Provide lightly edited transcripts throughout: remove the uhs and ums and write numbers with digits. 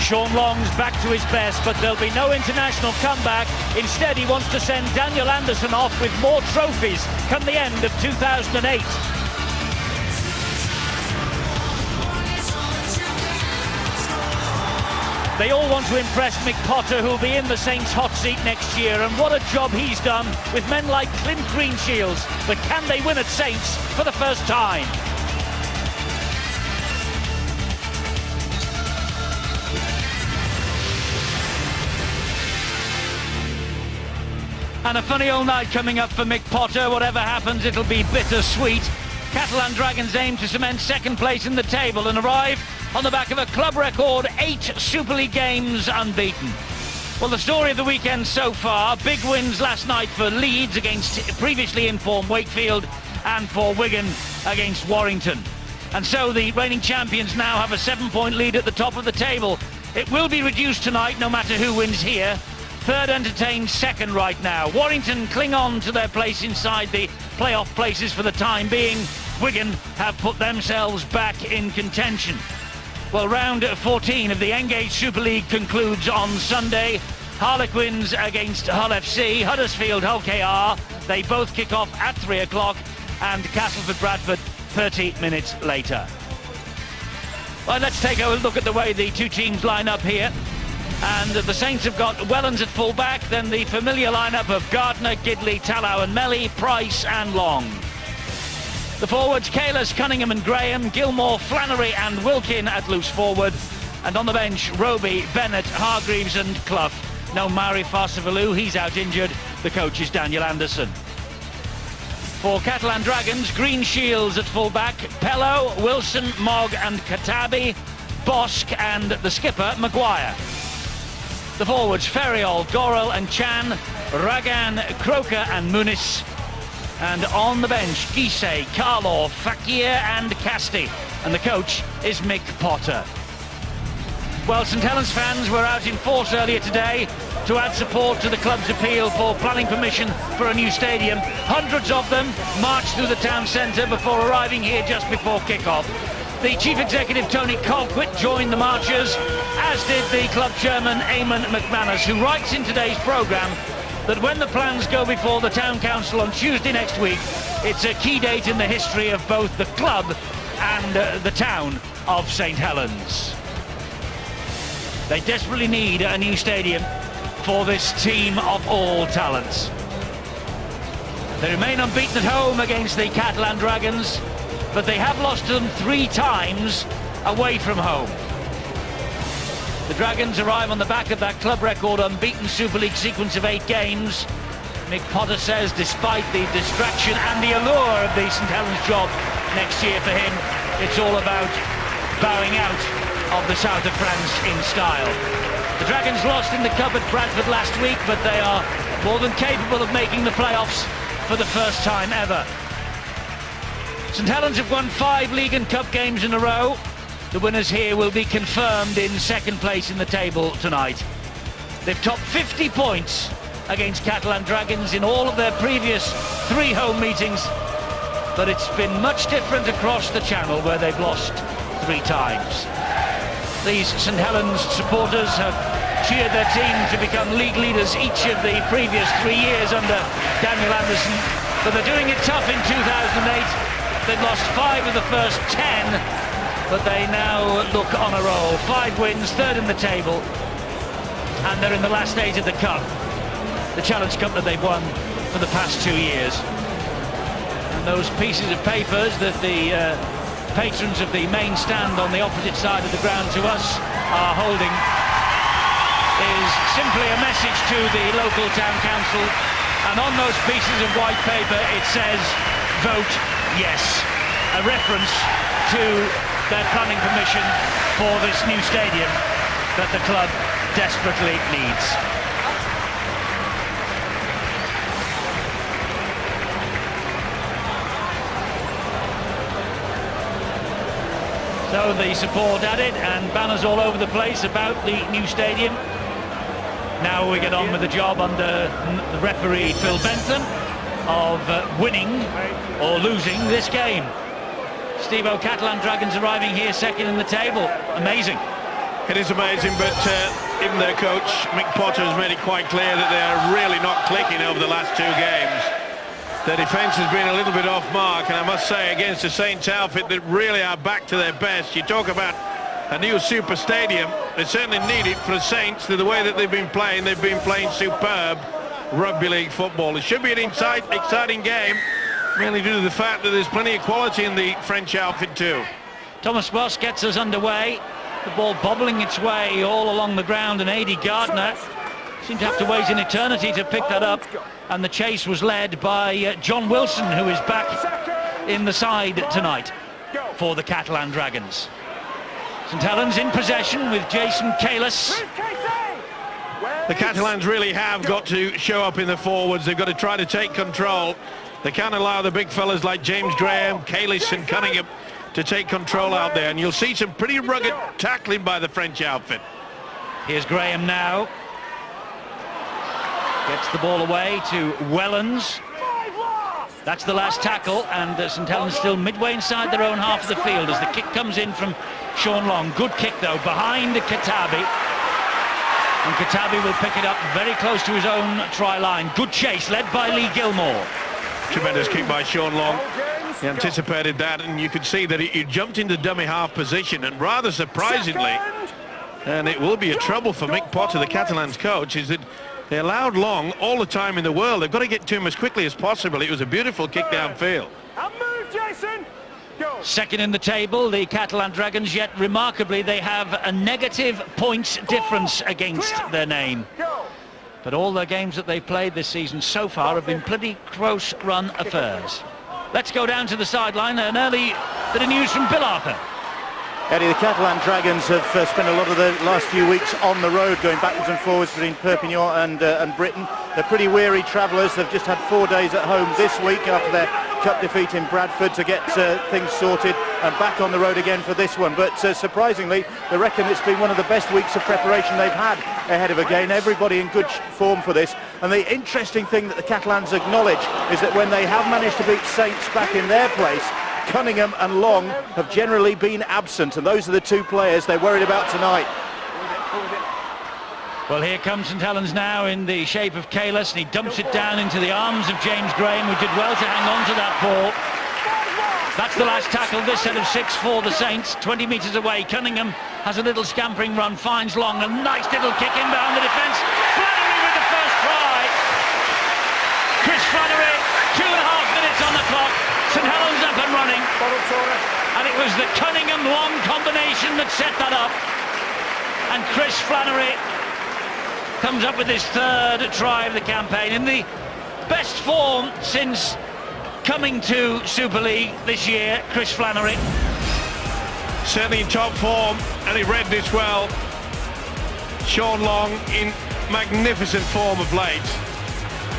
Sean Long's back to his best, but there'll be no international comeback. Instead, he wants to send Daniel Anderson off with more trophies come the end of 2008. They all want to impress Mick Potter, who'll be in the Saints' hot seat next year, and what a job he's done with men like Clint Greenshields. But can they win at Saints for the first time? And a funny old night coming up for Mick Potter. Whatever happens, it'll be bittersweet. Catalan Dragons aim to cement second place in the table and arrive on the back of a club record 8 Super League games unbeaten. Well, the story of the weekend so far, big wins last night for Leeds against previously informed Wakefield and for Wigan against Warrington. And so the reigning champions now have a 7-point lead at the top of the table. It will be reduced tonight no matter who wins here. Third entertains second right now. Warrington cling on to their place inside the playoff places for the time being. Wigan have put themselves back in contention. Well, round 14 of the Engage Super League concludes on Sunday. Harlequins against Hull FC, Huddersfield Hull KR. They both kick off at 3 o'clock, and Castleford Bradford 30 minutes later. Well, let's take a look at the way the two teams line up here. And the Saints have got Wellens at full-back, then the familiar lineup of Gardner, Gidley, Tallow and Melly, Price and Long. The forwards, Kalis, Cunningham and Graham, Gilmore, Flannery and Wilkin at loose forward. And on the bench, Roby, Bennett, Hargreaves and Clough. No Mari Farsavalou, he's out injured. The coach is Daniel Anderson. For Catalan Dragons, Greenshields at full-back, Pello, Wilson, Mogg and Katabi, Bosk and the skipper, Maguire. The forwards, Ferriol, Gorel and Chan, Ragan, Croker and Muniz. And on the bench, Gise, Karlov, Fakir and Casti. And the coach is Mick Potter. Well, St Helens fans were out in force earlier today to add support to the club's appeal for planning permission for a new stadium. Hundreds of them marched through the town centre before arriving here just before kick-off. The chief executive, Tony Colquitt, joined the marchers, as did the club chairman, Eamon McManus, who writes in today's programme that when the plans go before the town council on Tuesday next week, it's a key date in the history of both the club and the town of St Helens. They desperately need a new stadium for this team of all talents. They remain unbeaten at home against the Catalan Dragons, but they have lost to them 3 times away from home. The Dragons arrive on the back of that club record unbeaten Super League sequence of 8 games. Mick Potter says despite the distraction and the allure of the St Helens job next year for him, it's all about bowing out of the south of France in style. The Dragons lost in the cup at Bradford last week, but they are more than capable of making the playoffs for the first time ever. St Helens have won 5 league and cup games in a row. The winners here will be confirmed in second place in the table tonight. They've topped 50 points against Catalan Dragons in all of their previous 3 home meetings, but it's been much different across the channel where they've lost 3 times. These St Helens supporters have cheered their team to become league leaders each of the previous 3 years under Daniel Anderson, but they're doing it tough in 2008. They've lost 5 of the first 10, but they now look on a roll. 5 wins, 3rd in the table, and they're in the last 8 of the cup, the Challenge Cup that they've won for the past 2 years. And those pieces of papers that the patrons of the main stand on the opposite side of the ground to us are holding is simply a message to the local town council, and on those pieces of white paper it says, vote yes, a reference to their planning permission for this new stadium that the club desperately needs. So the support added and banners all over the place about the new stadium. Now we get on with the job under the referee Phil Bentham of winning or losing this game. Steve-O, Catalan Dragons arriving here second in the table. Amazing. It is amazing, but even their coach, Mick Potter, has made it quite clear that they're really not clicking over the last 2 games. Their defence has been a little bit off mark, and I must say, against the Saints outfit that really are back to their best. You talk about a new super stadium. They certainly need it for the Saints. The way that they've been playing superb rugby league football. It should be an exciting game, mainly due to the fact that there's plenty of quality in the French outfit too. Thomas Boss gets us underway. The ball bobbling its way all along the ground, and Adi Gardner seemed to have to wait an eternity to pick that up, and the chase was led by John Wilson, who is back in the side tonight for the Catalan Dragons. St Helens in possession with Jason Helens. The Catalans really have got to show up in the forwards. They've got to try to take control. They can't allow the big fellas like James Graham, Helens and Cunningham to take control out there, and you'll see some pretty rugged tackling by the French outfit. Here's Graham now. Gets the ball away to Helens. That's the last tackle, and St Helens still midway inside their own half of the field as the kick comes in from Sean Long. Good kick though, behind Katabi. And Katabi will pick it up very close to his own try line. Good chase led by Lee Gilmore. Tremendous kick by Sean Long. He anticipated that, and you could see that he jumped into dummy half position, and rather surprisingly, and it will be a trouble for Mick Potter, the Catalans coach, is that they allowed Long all the time in the world. They've got to get to him as quickly as possible. It was a beautiful kick downfield. Move, Jason. Go. Second in the table, the Catalan Dragons, yet remarkably they have a negative points difference against their name. But all the games that they've played this season so far have been pretty close run affairs. Let's go down to the sideline. An early bit of news from Bill Arthur. Eddie, the Catalan Dragons have spent a lot of the last few weeks on the road, going backwards and forwards between Perpignan and Britain. They're pretty weary travellers. They've just had 4 days at home this week after their cup defeat in Bradford to get things sorted, and back on the road again for this one. But surprisingly, they reckon it's been one of the best weeks of preparation they've had ahead of a game. Everybody in good form for this. And the interesting thing that the Catalans acknowledge is that when they have managed to beat Saints back in their place, Cunningham and Long have generally been absent, and those are the 2 players they're worried about tonight. Well, here comes St Helens now in the shape of Helens, and he dumps it down into the arms of James Graham, who did well to hang on to that ball. That's the last tackle, this set of 6 for the Saints. 20 metres away, Cunningham has a little scampering run, finds Long, a nice little kick in behind the defence. Flannery with the first try. Chris Flannery, 2.5 minutes on the clock. St Helens up and running, and it was the Cunningham-Long combination that set that up, and Chris Flannery comes up with his 3rd try of the campaign in the best form since coming to Super League this year. Chris Flannery Certainly in top form, and he read this well. Sean Long in magnificent form of late,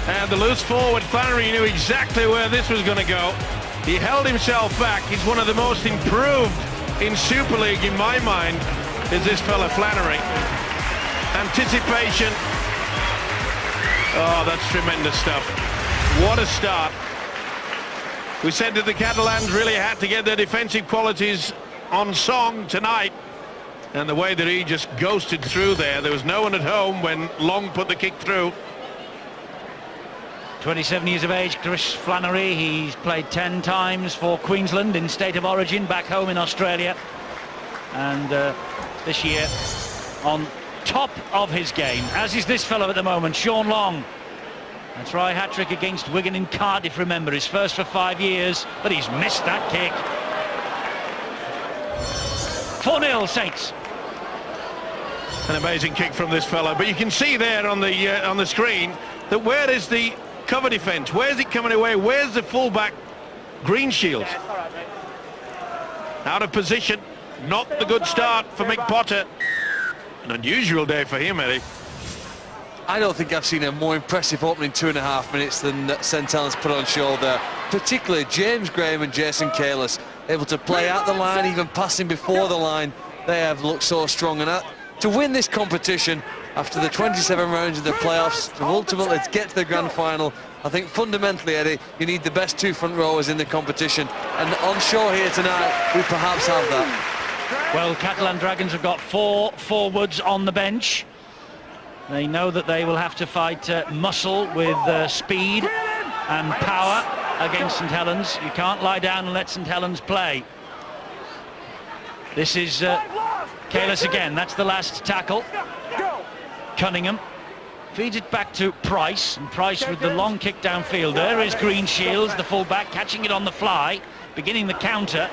and the loose forward Flannery knew exactly where this was going to go. He held himself back. He's one of the most improved in Super League in my mind, is this fella Flannery. Anticipation. Oh, that's tremendous stuff. What a start. We said that the Catalans really had to get their defensive qualities on song tonight, and the way that he just ghosted through there was no one at home when Long put the kick through. 27 years of age, Chris Flannery. He's played 10 times for Queensland in state of origin back home in Australia, and this year on top of his game, as is this fellow at the moment, Sean Long. A try hat-trick against Wigan in Cardiff, remember, his first for 5 years, but he's missed that kick. 4-0 Saints. An amazing kick from this fellow, but you can see there on the screen that where is the cover defence? Where's it coming away? Where's the fullback Greenshield? Out of position. Not the good start for Mick Potter. An unusual day for him, Eddie. I don't think I've seen a more impressive opening 2.5 minutes than St Helens put on show there. Particularly James Graham and Jason Helens, able to play out the line, even passing before the line. They have looked so strong, and to win this competition after the 27 rounds of the playoffs, to ultimately get to the grand final, I think fundamentally, Eddie, you need the best 2 front rowers in the competition, and on show here tonight we perhaps have that. Well, Catalan Dragons have got 4 forwards on the bench. They know that they will have to fight muscle with speed and power against St Helens. You can't lie down and let St Helens play. This is Kalis again. That's the last tackle. Cunningham feeds it back to Price, and Price with the long kick downfield. There is Green Shields, the fullback, catching it on the fly, beginning the counter.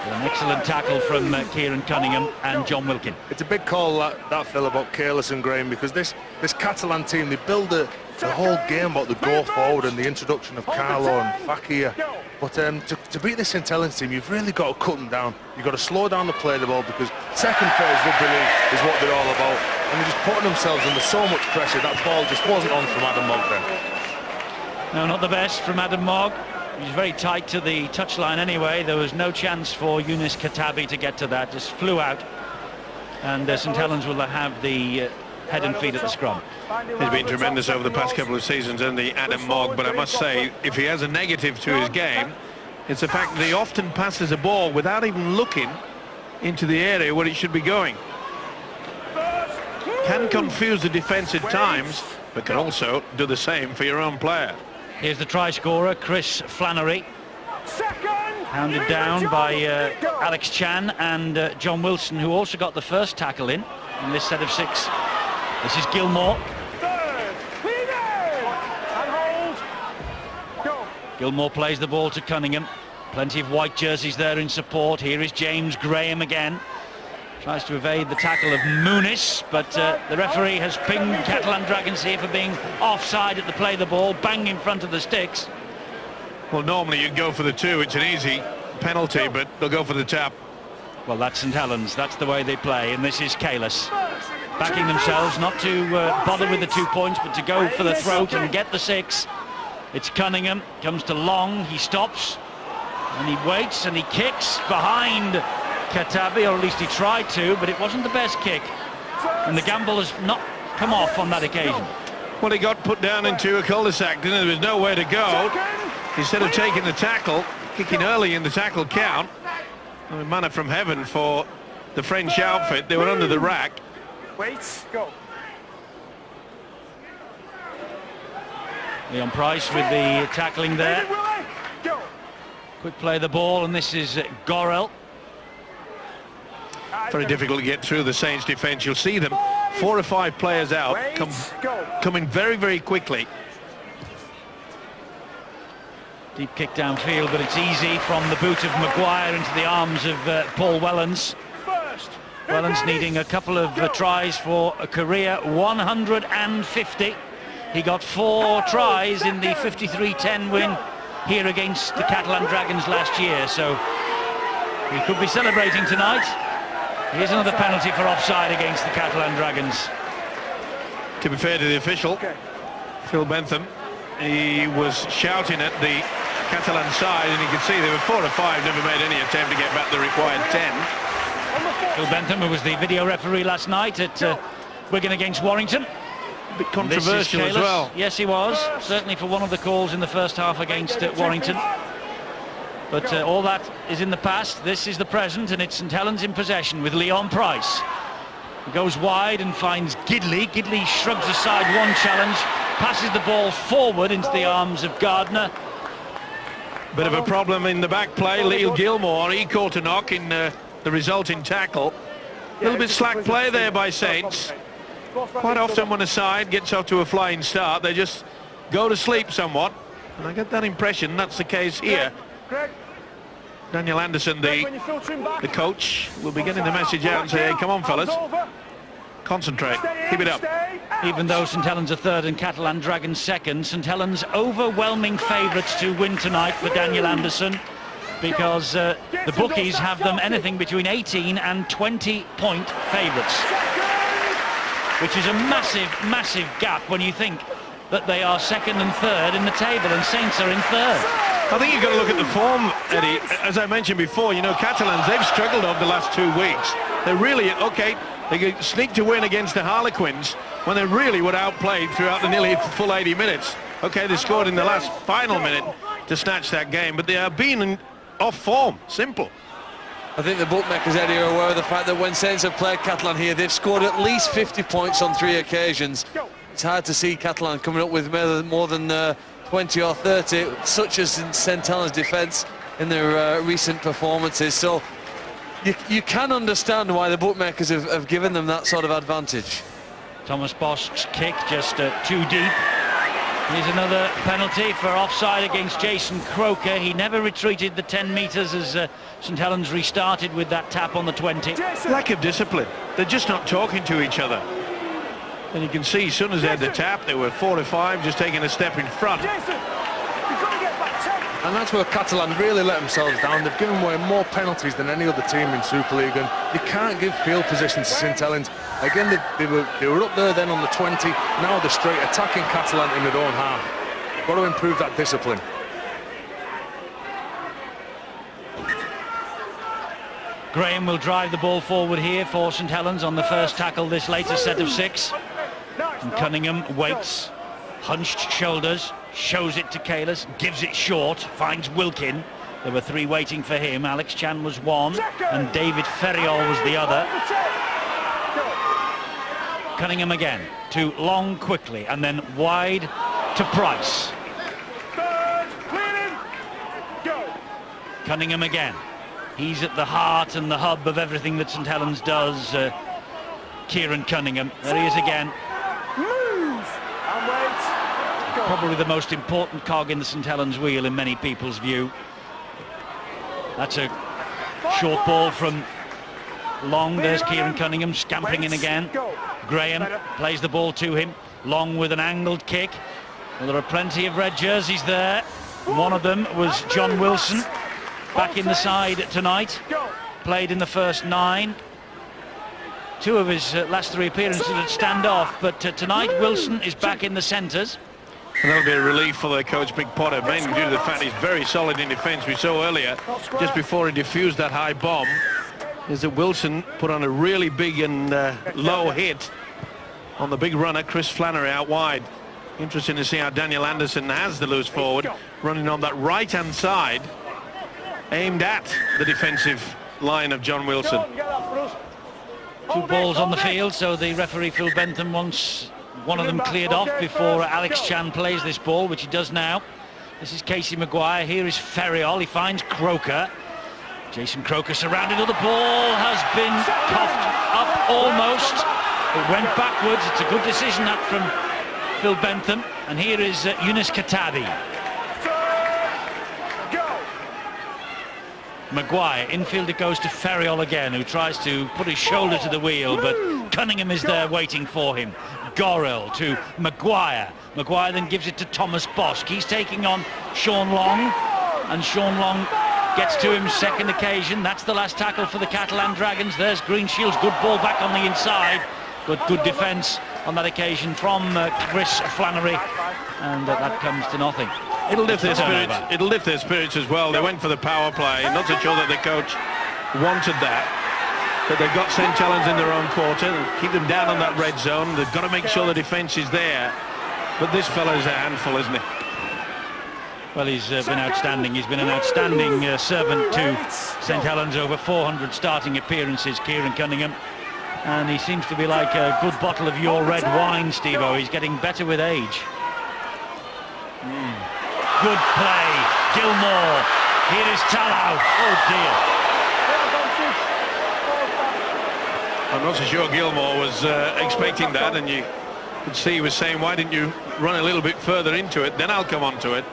An excellent tackle from Kieran Cunningham and John Wilkin. It's a big call, that Phil, about Kalis and Graham, because this Catalan team, they build the whole game about the go forward and the introduction of Carlo and Fakir. But to beat this St Helens team, you've really got to cut them down. You've got to slow down the play of the ball, because second phase rugby league is what they're all about. And they're just putting themselves under so much pressure. That ball just wasn't on from Adam Mogg then. No, not the best from Adam Mogg. He's very tight to the touchline anyway. There was no chance for Yunus Katabi to get to that. Just flew out. And St Helens will have the head and feet at the scrum. He's been tremendous over the past couple of seasons, and the Adam Mogg, but I must say, if he has a negative to his game, it's the fact that he often passes a ball without even looking into the area where it should be going. Can confuse the defence at times, but can also do the same for your own player. Here's the try scorer, Chris Flannery, hounded down by Alex Chan and John Wilson, who also got the first tackle in this set of 6. This is Gilmore. Gilmore plays the ball to Cunningham. Plenty of white jerseys there in support. Here is James Graham again. Tries to evade the tackle of Muniz, but the referee has pinged Catalan Dragons here for being offside at the play of the ball, bang in front of the sticks. Well, normally you'd go for the 2. It's an easy penalty, but they'll go for the tap. Well, that's St Helens. That's the way they play, and this is Kalis. Backing themselves not to bother with the 2 points, but to go for the throat and get the 6. It's Cunningham, comes to Long, he stops, and he waits, and he kicks behind Katabi, or at least he tried to, but it wasn't the best kick, and the gamble has not come off on that occasion. Well, he got put down into a cul-de-sac, didn't he? There was nowhere to go. Instead of taking the tackle, kicking early in the tackle count, I mean, manna from heaven for the French outfit. They were under the rack. Wait, go. Leon Price with the tackling there. Go. Quick play of the ball, and this is Gorel. Very difficult to get through the Saints defence. You'll see them 4 or 5 players out, coming very, very quickly. Deep kick downfield, but it's easy from the boot of Maguire into the arms of Paul Wellens. Wellens needing a couple of tries for a career 150. He got 4 tries in the 53-10 win here against the Catalan Dragons last year, so he could be celebrating tonight. Here's another penalty for offside against the Catalan Dragons. To be fair to the official, Phil Bentham, he was shouting at the Catalan side, and you can see there were 4 or 5 never made any attempt to get back the required 10. Phil Bentham, who was the video referee last night at Wigan against Warrington. A bit controversial as well. Yes, he was, certainly for one of the calls in the first half against Warrington. But all that is in the past. This is the present, and it's St Helens in possession with Leon Price. He goes wide and finds Gidley. Gidley shrugs aside one challenge, passes the ball forward into the arms of Gardner. Bit of a problem in the back play. Leo Gilmore, he caught a knock in the resulting tackle. A little bit slack play there by Saints. Quite often when a side gets off to a flying start, they just go to sleep somewhat. And I get that impression that's the case here. Daniel Anderson, the coach, will be getting the message out and say, hey, come on, fellas. Concentrate. Keep it up. Even though St Helens are third and Catalan Dragons second, St Helens overwhelming favourites to win tonight for Daniel Anderson, because the bookies have them anything between 18 and 20-point favourites, which is a massive, massive gap when you think that they are second and third in the table, and Saints are in third. I think you've got to look at the form, Eddie. As I mentioned before, you know, Catalans, they've struggled over the last 2 weeks. They're really, okay, they could sneak to win against the Harlequins when they really were outplayed throughout the nearly full 80 minutes. Okay, they scored in the last final minute to snatch that game, but they are being off form. Simple. I think the bookmakers, Eddie, are aware of the fact that when Saints have played Catalan here, they've scored at least 50 points on 3 occasions. It's hard to see Catalan coming up with more than 20 or 30, such as in St Helens' defence in their recent performances. So you can understand why the bookmakers have given them that sort of advantage. Thomas Bosk's kick just too deep. Here's another penalty for offside against Jason Croker. He never retreated the 10 metres as St Helens restarted with that tap on the 20. Lack of discipline. They're just not talking to each other. And you can see as soon as they had the tap, they were 4 to 5, just taking a step in front. And that's where Catalan really let themselves down. They've given away more penalties than any other team in Super League, and you can't give field position to St Helens. Again, they were up there then on the 20. Now they're straight attacking Catalan in their own half. Got to improve that discipline. Graham will drive the ball forward here for St Helens on the first tackle this latest set of 6. And Cunningham waits, hunched shoulders, shows it to Kalis, gives it short, finds Wilkin. There were 3 waiting for him. Alex Chan was 1 and David Ferriol was the other. Cunningham again to Long quickly and then wide to Price. Cunningham again. He's at the heart and the hub of everything that St Helens does. Kieran Cunningham. There he is again. Probably the most important cog in the St Helens wheel in many people's view. That's a short ball from Long. There's Kieran Cunningham scampering in again. Graham plays the ball to him. Long with an angled kick. Well, there are plenty of red jerseys there. One of them was John Wilson, back in the side tonight. Played in the first 9. 2 of his last 3 appearances at standoff, but tonight Wilson is back in the centres. And that'll be a relief for their coach, Mick Potter, mainly due to the fact he's very solid in defence. We saw earlier, just before he defused that high bomb, is that Wilson put on a really big and low hit on the big runner, Chris Flannery, out wide. Interesting to see how Daniel Anderson has the loose forward, running on that right-hand side, aimed at the defensive line of John Wilson. 2 balls on the field, so the referee Phil Bentham wants one of them cleared off before Alex Chan plays this ball, which he does now. This is Casey Maguire. Here is Ferriol. He finds Croker. Jason Croker surrounded. The ball has been coughed up almost. It went backwards. It's a good decision that from Phil Bentham. And here is Yunus Katabi. Maguire, infield it goes to Ferriol again, who tries to put his shoulder to the wheel, but Cunningham is there waiting for him. Gorrell to Maguire. Maguire then gives it to Thomas Bosk. He's taking on Sean Long, and Sean Long gets to him second occasion. That's the last tackle for the Catalan Dragons. There's Greenshields, good ball back on the inside, but good defence on that occasion from Chris Flannery, and that comes to nothing. It'll lift their spirits. It'll lift their spirits as well. They went for the power play. Not so sure that the coach wanted that. But they've got St Helens in their own quarter. Keep them down on that red zone. They've got to make sure the defence is there. But this fellow's a handful, isn't he? Well, he's been outstanding. He's been an outstanding servant to St Helens. Over 400 starting appearances, Kieran Cunningham. And he seems to be like a good bottle of your red wine, Steve-O. He's getting better with age. Good play, Gilmore. Here is Talau. Oh dear. I'm not so sure Gilmore was expecting that, and you could see he was saying, why didn't you run a little bit further into it, then I'll come on to it.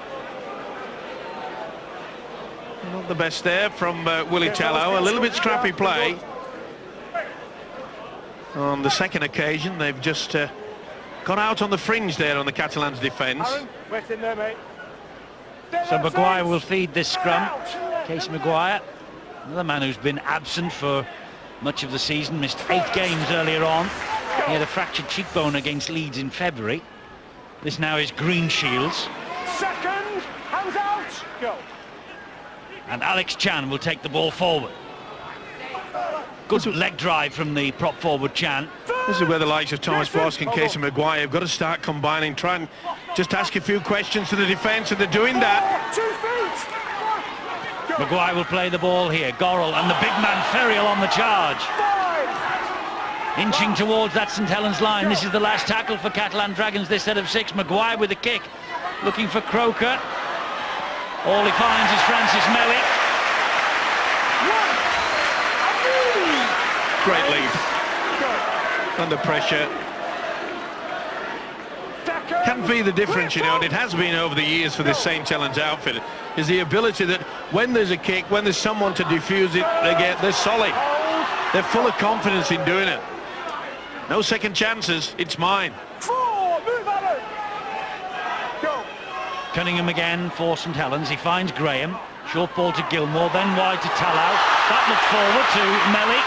Not the best there from Willie Talau. A little bit scrappy play. On the second occasion, they've just got out on the fringe there on the Catalans' defence. So Maguire will feed this scrum. Casey Maguire, another man who's been absent for much of the season, missed 8 games earlier on. He had a fractured cheekbone against Leeds in February. This now is Greenshields. Second, hands out, go. And Alex Chan will take the ball forward. Good leg drive from the prop forward Chan. This is where the likes of Thomas Bosk and Casey Maguire have got to start combining, try and just ask a few questions to the defence, and they're doing that. 2 feet. Maguire will play the ball here. Gorrell and the big man Ferriel on the charge. Inching towards that St Helens line. This is the last tackle for Catalan Dragons, this set of 6. Maguire with the kick, looking for Croker. All he finds is Francis Melly. Great lead. Under pressure. Can be the difference, you know, and it has been over the years for this St Helens outfit, is the ability that when there's a kick, when there's someone to defuse it, they're solid. They're full of confidence in doing it. No second chances, it's mine. Cunningham again for St Helens. He finds Graham. Short ball to Gilmore, then wide to Tallow. That looked forward to Melly.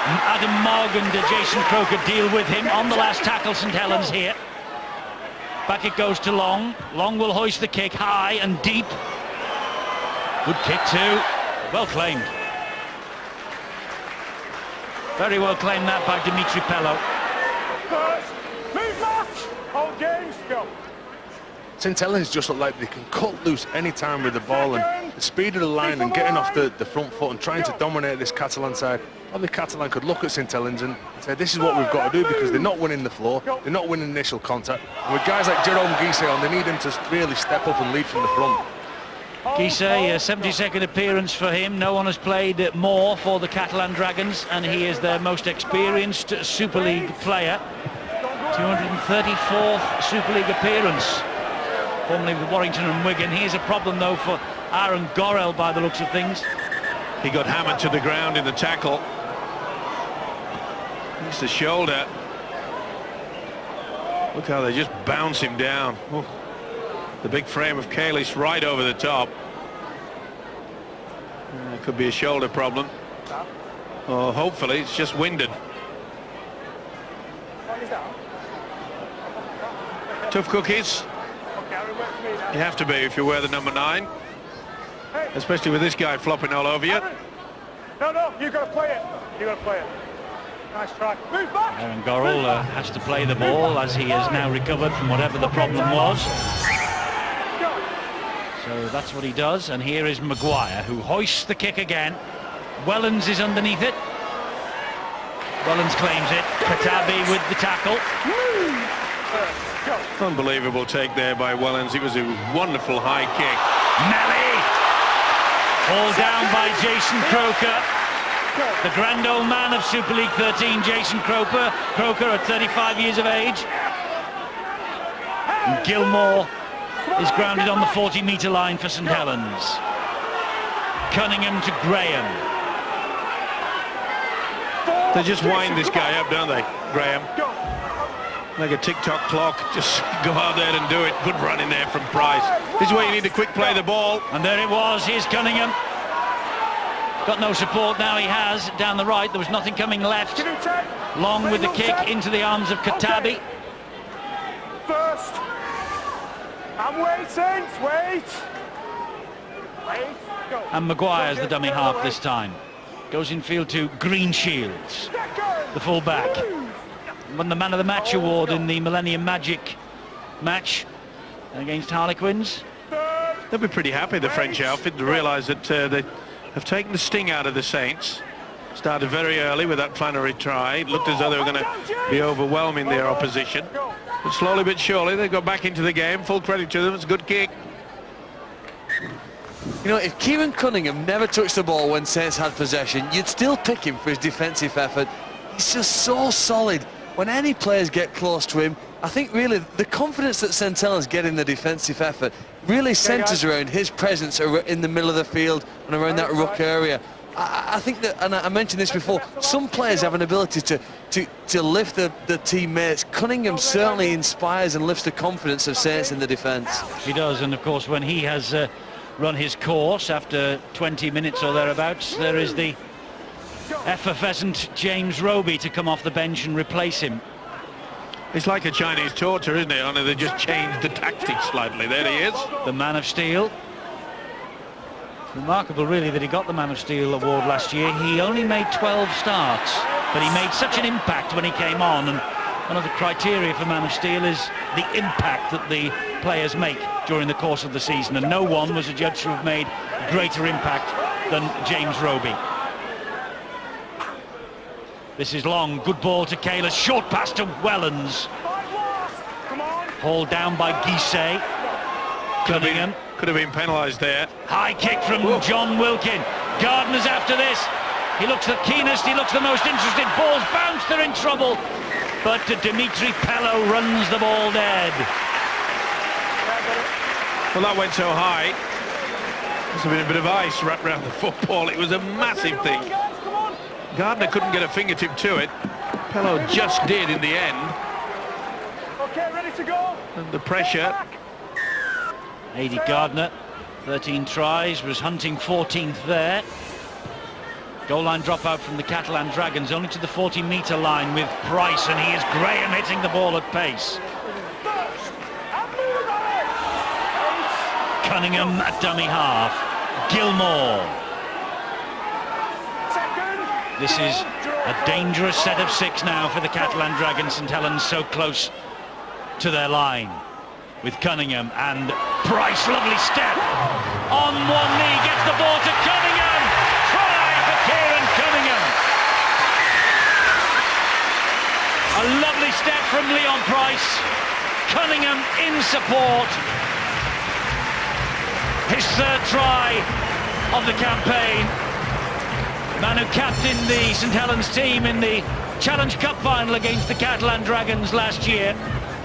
Adam Morgan to Jason Croker deal with him on the last tackle. St Helens here. Back it goes to Long. Long will hoist the kick high and deep. Good kick too. Well claimed. Very well claimed that by Dimitri Pello. Move match! All games, go. St Helens just look like they can cut loose any time with the ball, and the speed of the line and getting off the front foot and trying to dominate this Catalan side. Only Catalan could look at St Helens and say, this is what we've got to do, because they're not winning the floor, they're not winning initial contact. And with guys like Jerome Guise on, they need him to really step up and lead from the front. Guise, a 72nd appearance for him. No one has played more for the Catalan Dragons, and he is their most experienced Super League player. 234th Super League appearance, formerly with Warrington and Wigan. Here's a problem though for Aaron Gorrell by the looks of things. He got hammered to the ground in the tackle. It's the shoulder. Look how they just bounce him down. Ooh. The big frame of Kalis right over the top. Could be a shoulder problem. Oh, hopefully it's just winded. Tough cookies. You have to be if you wear the number 9. Especially with this guy flopping all over you. No, you got to play it. You got to play it. Nice try. Move back. Aaron Gorrell has to play the ball as he has now recovered from whatever the problem was. So that's what he does, and here is Maguire, who hoists the kick again. Wellens is underneath it. Wellens claims it. Katabi with the tackle. Unbelievable take there by Wellens. It was a wonderful high kick. Melly! All down by Jason Croker. The grand old man of Super League 13, Jason Croker. Croker at 35 years of age. And Gilmore is grounded on the 40-metre line for St Helens. Cunningham to Graham. They just wind this guy up, don't they, Graham? Like a tick-tock clock, just go out there and do it. Good run in there from Price. This is where you need to quick play the ball. And there it was, here's Cunningham. Got no support now, he has, down the right. There was nothing coming left. Long with the kick into the arms of Katabi. First. I'm waiting, wait. Go. And Maguire's the dummy half this time. Goes in field to Greenshields, the full-back. Won the Man of the Match award in the Millennium Magic match against Harlequins. They'll be pretty happy, the French outfit, to realise that they have taken the sting out of the Saints. Started very early with that Flannery try. It looked as though they were going to be overwhelming their opposition. But slowly but surely they got back into the game. Full credit to them, it's a good kick. You know, if Kieran Cunningham never touched the ball when Saints had possession, you'd still pick him for his defensive effort. He's just so solid. When any players get close to him, I think really the confidence that St Helens get in the defensive effort really centres around his presence in the middle of the field and around that ruck area. I think that, and I mentioned this before, some players have an ability to lift the teammates. Cunningham certainly inspires and lifts the confidence of Saints in the defence. He does, and of course when he has run his course after 20 minutes or thereabouts, there is the effervescent James Roby to come off the bench and replace him. It's like a Chinese torture, isn't it? Only they just changed the tactics slightly. There he is. The Man of Steel. Remarkable really that he got the Man of Steel award last year. He only made 12 starts, but he made such an impact when he came on, and one of the criteria for Man of Steel is the impact that the players make during the course of the season, and no one was adjudged to have made greater impact than James Roby. This is long, good ball to Kalis, short pass to Helens. Hauled down by Guisset. Cunningham. Could have been penalised there. High kick from John Wilkin. Gardner's after this. He looks the keenest, he looks the most interested. Balls bounce, they're in trouble. But Dimitri Pello runs the ball dead. Well, that went so high. Must have been a bit of ice wrapped around the football. It was a massive thing. Gardner couldn't get a fingertip to it. Pello just did in the end. Okay, ready to go. And the pressure. Aidy Gardner, 13 tries, was hunting 14th there. Goal line dropout from the Catalan Dragons, only to the 40-metre line with Price, and he is Graham hitting the ball at pace. Cunningham at dummy half. Gilmore. This is a dangerous set of 6 now for the Catalan Dragons. St Helens so close to their line with Cunningham and Price. Lovely step on one knee, gets the ball to Cunningham. Try for Kieran Cunningham. A lovely step from Leon Price. Cunningham in support. His 3rd try of the campaign. Man who captained the St Helens team in the Challenge Cup final against the Catalan Dragons last year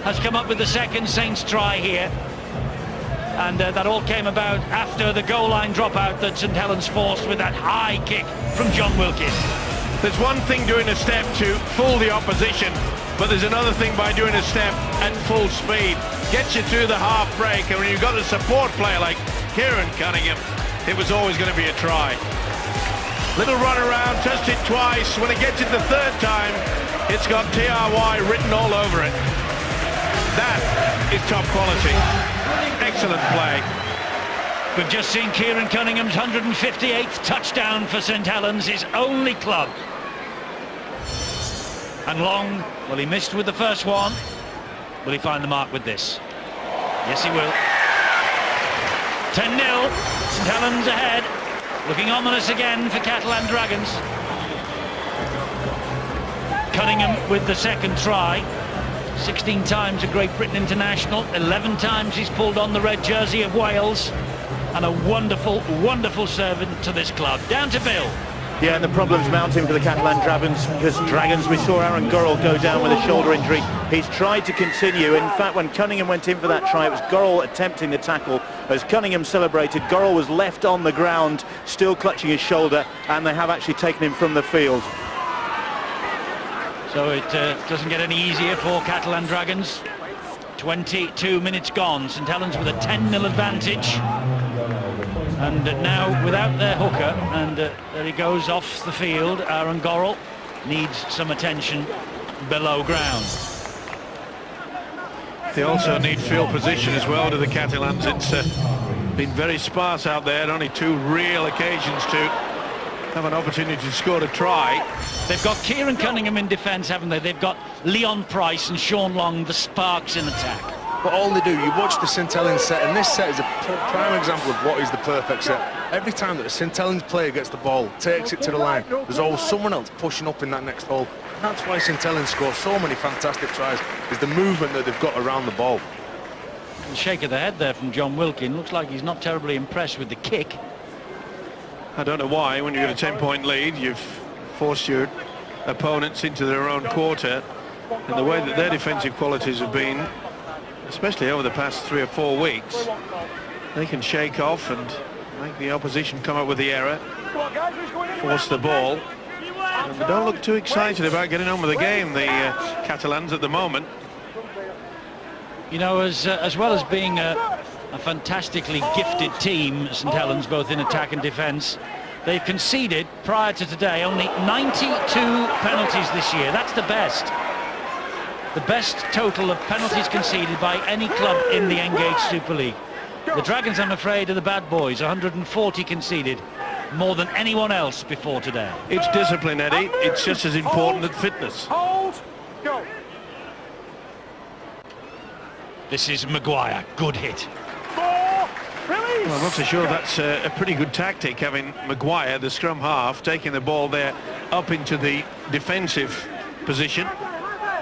has come up with the 2nd Saints try here. And that all came about after the goal line dropout that St Helens forced with that high kick from John Wilkin. There's one thing doing a step to fool the opposition, but there's another thing by doing a step at full speed. Gets you through the half break, and when you've got a support player like Kieran Cunningham, it was always going to be a try. Little run around, touched it twice. When it gets it the 3rd time, it's got TRY written all over it. That is top quality. Excellent play. We've just seen Kieran Cunningham's 158th touchdown for St Helens, his only club. And Long, well, he missed with the first one. Will he find the mark with this? Yes, he will. 10-0, St Helens ahead. Looking ominous again for Catalan Dragons. Cunningham with the 2nd try. 16 times a Great Britain international. 11 times he's pulled on the red jersey of Wales. And a wonderful, wonderful servant to this club. Down to Bill. Yeah, and the problem's mounting for the Catalan Dragons. We saw Aaron Gurrell go down with a shoulder injury. He's tried to continue. In fact, when Cunningham went in for that try, it was Gurrell attempting the tackle. As Cunningham celebrated, Gurrell was left on the ground, still clutching his shoulder, and they have actually taken him from the field. So it doesn't get any easier for Catalan Dragons. 22 minutes gone. St Helens with a 10-0 advantage. And now without their hooker, and there he goes off the field. Aaron Gurrell needs some attention below ground. They also need field position as well to the Catalans. It's been very sparse out there, only 2 real occasions to have an opportunity to score a try. They've got Kieran Cunningham in defence, haven't they? They've got Leon Price and Sean Long, the sparks in attack. But all they do, you watch the St Helens set, and this set is a prime example of what is the perfect set. Every time that a St Helens player gets the ball, takes it to the line, there's always someone else pushing up in that next hole. And that's why St Helens score so many fantastic tries, is the movement that they've got around the ball. A shake of the head there from John Wilkin. Looks like he's not terribly impressed with the kick. I don't know why. When you get a 10-point lead, you've forced your opponents into their own quarter. And the way that their defensive qualities have been, especially over the past 3 or 4 weeks, they can shake off and make the opposition come up with the error, force the ball. And they don't look too excited about getting on with the game, the Catalans, at the moment. You know, as well as being a fantastically gifted team, St Helens, both in attack and defence, they've conceded, prior to today, only 92 penalties this year. That's the best. The best total of penalties conceded by any club in the Engage Super League. The Dragons, I'm afraid, are the bad boys. 140 conceded, more than anyone else before today. It's discipline, Eddie. It's just as important as fitness. Hold, go. This is Maguire. Good hit. Well, I'm not so sure that's a pretty good tactic, having Maguire, the scrum half, taking the ball there up into the defensive position.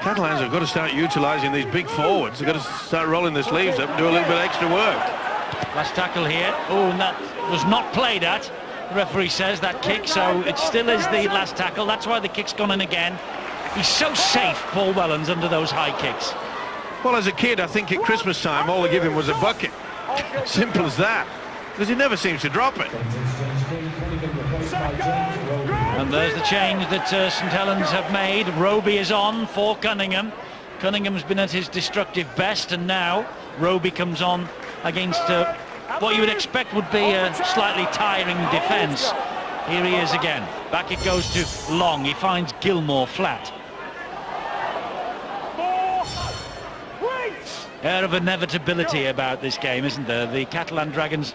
Catalans have got to start utilising these big forwards. They've got to start rolling the sleeves up and do a little bit of extra work. Last tackle here. Oh, and that was not played at. The referee says that kick, so it still is the last tackle. That's why the kick's gone in again. He's so safe, Paul Wellens, under those high kicks. Well, as a kid, I think at Christmas time, all they give him was a bucket. Simple as that, because he never seems to drop it. And there's the change that St Helens have made. Roby is on for Cunningham. Cunningham's been at his destructive best, and now Roby comes on against what you would expect would be a slightly tiring defence. Here he is again. Back it goes to Long. He finds Gilmore flat. Air of inevitability about this game, isn't there? The Catalan Dragons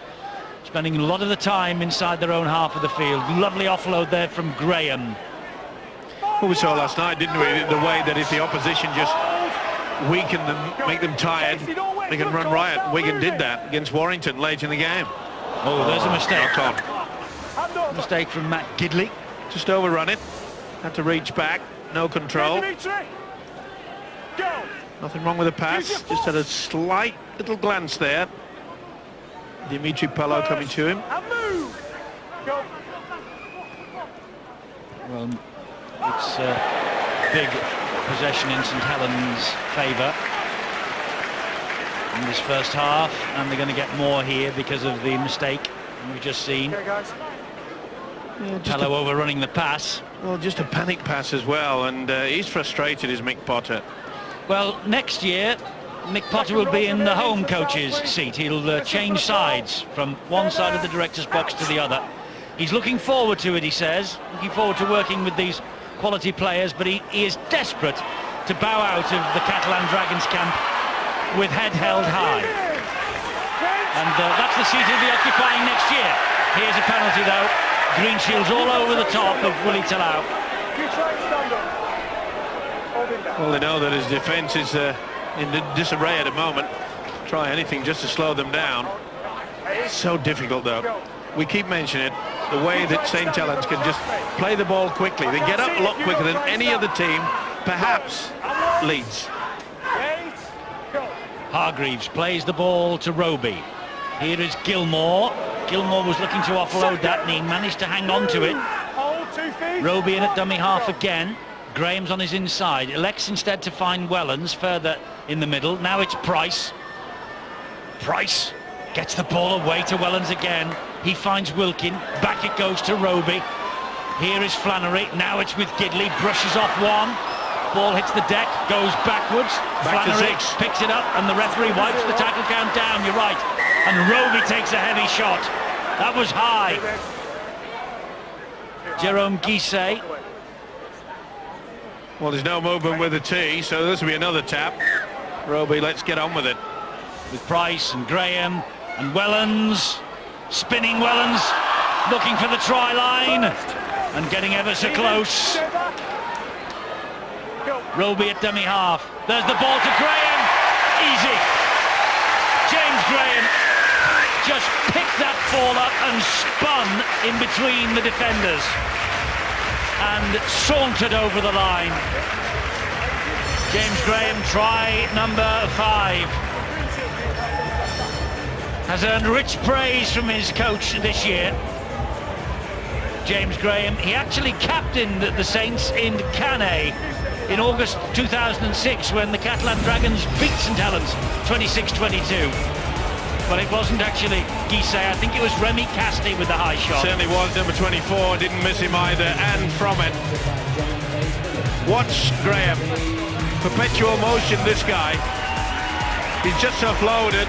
spending a lot of the time inside their own half of the field. Lovely offload there from Graham. Well, we saw last night, didn't we, the way that if the opposition just weaken them, make them tired, they can run riot. Wigan did that against Warrington late in the game. Oh, there's a mistake. Mistake from Matt Gidley. Just overrun it. Had to reach back. No control. Nothing wrong with the pass. Just had a slight little glance there. Dimitri Pello coming to him. Well, it's big possession in St Helens' favour in this first half, and they're going to get more here because of the mistake we've just seen. Pello overrunning the pass. Well, just a panic pass as well, and he's frustrated, is Mick Potter. Well, next year Mick Potter will be in the home coach's seat. He'll change sides from one side of the director's box to the other. He's looking forward to it, he says, looking forward to working with these quality players, but he is desperate to bow out of the Catalan Dragons camp with head held high. And that's the seat he'll be occupying next year. Here's a penalty though. Green shields all over the top of Willie Talau. Well, they know that his defence is in disarray at the moment. Try anything just to slow them down. It's so difficult though. We keep mentioning it, the way that St Helens can just play the ball quickly. They get up a lot quicker than any other team, perhaps Leeds. Hargreaves plays the ball to Roby. Here is Gilmore. Gilmore was looking to offload that, and he managed to hang on to it. Roby in at dummy half again. Graham's on his inside. Elects instead to find Wellens further in the middle. Now it's Price. Price gets the ball away to Wellens again. He finds Wilkin. Back it goes to Roby. Here is Flannery. Now it's with Gidley. Brushes off one. Ball hits the deck, goes backwards. Flannery picks it up, and the referee wipes the tackle count down. You're right. And Roby takes a heavy shot. That was high. Jerome Guisset. Well, there's no movement with the tee, so this will be another tap. Roby, let's get on with it. With Price and Graham and Wellens. Spinning Wellens, looking for the try line and getting ever so close. Roby at dummy half. There's the ball to Graham. Easy. James Graham just picked that ball up and spun in between the defenders and sauntered over the line. James Graham, try number 5. Has earned rich praise from his coach this year. James Graham, he actually captained the Saints in Cannes in August 2006 when the Catalan Dragons beat St Helens 26-22. But it wasn't actually Guisset, I think it was Remy Castille with the high shot. Certainly was, number 24, didn't miss him either, and from it. Watch Graham. Perpetual motion, this guy. He's just offloaded.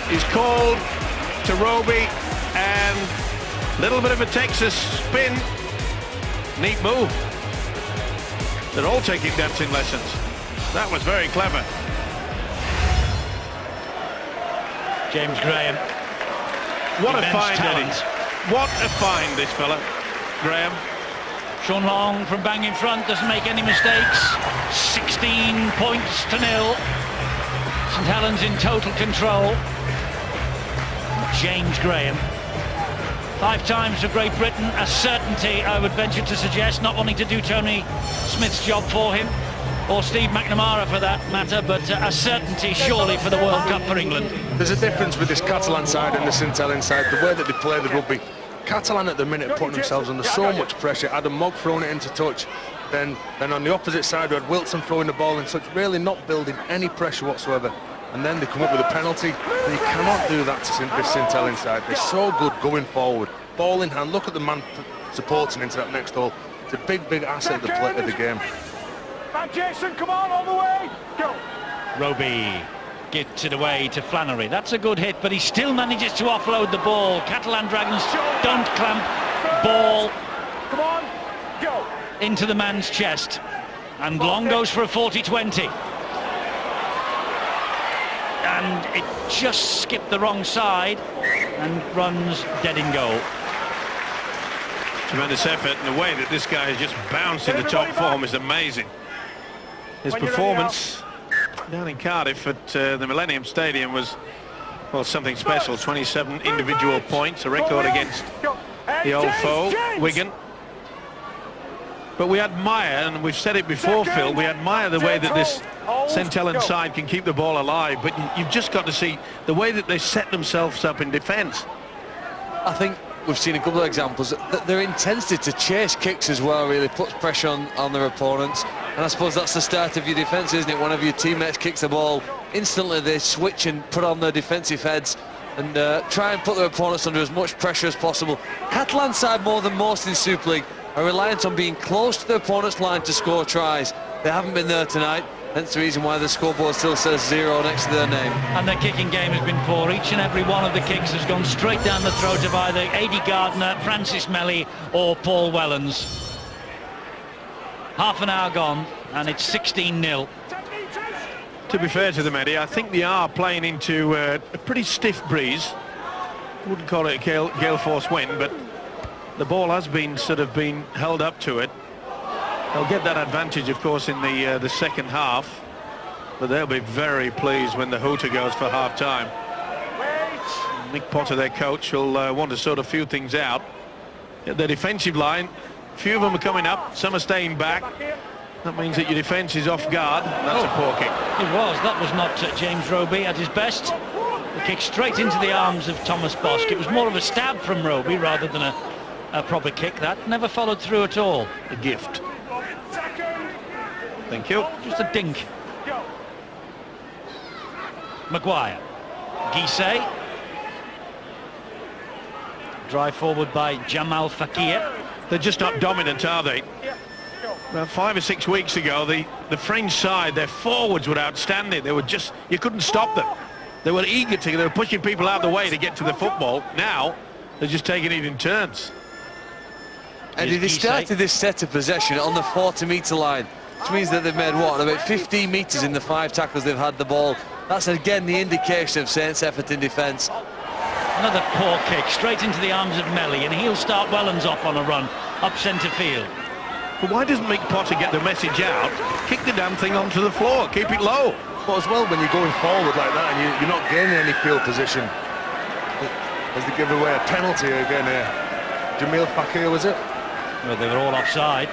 He's called to Roby, and a little bit of a Texas spin. Neat move. They're all taking dancing lessons. That was very clever. James Graham. What a find, talent. Eddie. What a find, this fella. Graham. Sean Long from bang in front, doesn't make any mistakes. 16 points to 0. St Helens in total control. James Graham. 5 times for Great Britain, a certainty, I would venture to suggest, not wanting to do Tony Smith's job for him, or Steve McNamara for that matter, but a certainty surely for the World Cup for England. There's a difference with this Catalan side and the St Helens side, the way that they play the rugby. Catalan at the minute are putting themselves under so much pressure. Adam Mogg throwing it into touch. Then on the opposite side we had Wilson throwing the ball in touch, really not building any pressure whatsoever. And then they come up with a penalty. And you cannot do that to this St Helens side. They're so good going forward. Ball in hand, look at the man supporting into that next hole. It's a big asset of the game. And Jason, come on, all the way. Go. Roby gets it away to Flannery. That's a good hit, but he still manages to offload the ball. Catalan Dragons don't clamp. Ball. Come on, go. Into the man's chest. And Long goes for a 40-20. And it just skipped the wrong side and runs dead in goal. Tremendous effort, and the way that this guy has just bounced into top form is amazing. His performance down in Cardiff at the Millennium Stadium was, well, something special. 27 individual points, a record against the old foe, Wigan. But we admire, and we've said it before, Phil, we admire the way that this St Helens side can keep the ball alive, but you've just got to see the way that they set themselves up in defence. I think we've seen a couple of examples that their intensity to chase kicks as well really puts pressure on their opponents, and I suppose that's the start of your defence, isn't it? Whenever your teammates kicks the ball, instantly they switch and put on their defensive heads and try and put their opponents under as much pressure as possible. Catalan side, more than most in Super League, are reliant on being close to their opponent's line to score tries. They haven't been there tonight. That's the reason why the scoreboard still says 0 next to their name. And their kicking game has been poor. Each and every one of the kicks has gone straight down the throat of either Adi Gardner, Francis Melly or Paul Wellens. Half an hour gone and it's 16-0. To be fair to them, Eddie, I think they are playing into a pretty stiff breeze. Wouldn't call it a gale force wind, but the ball has been held up to it. They'll get that advantage, of course, in the second half, but they'll be very pleased when the hooter goes for half-time. Mick Potter, their coach, will want to sort a few things out. The defensive line, a few of them are coming up, some are staying back. That means that your defence is off guard. That's a poor kick. That was not James Roby at his best. The kick straight into the arms of Thomas Bosk. It was more of a stab from Roby rather than a proper kick. That never followed through at all. A gift. Thank you. Just a dink. Maguire. Guisset. Drive forward by Jamal Fakir. They're just not dominant, are they? About 5 or 6 weeks ago, the French side, their forwards were outstanding. They were just, you couldn't stop them. They were eager to, they were pushing people out of the way to get to the football. Now, they're just taking it in turns. And they started this set of possession on the 40-metre line, which means that they've made, what, about 15 metres in the 5 tackles they've had the ball. That's, again, the indication of Saints' effort in defence. Another poor kick, straight into the arms of Melly, and he'll start Wellens off on a run, up centre field. But why doesn't Mick Potter get the message out? Kick the damn thing onto the floor, keep it low. But as well, when you're going forward like that and you're not gaining any field position, as they give away a penalty again here. Jamil Fakir, was it? Well, they were all offside.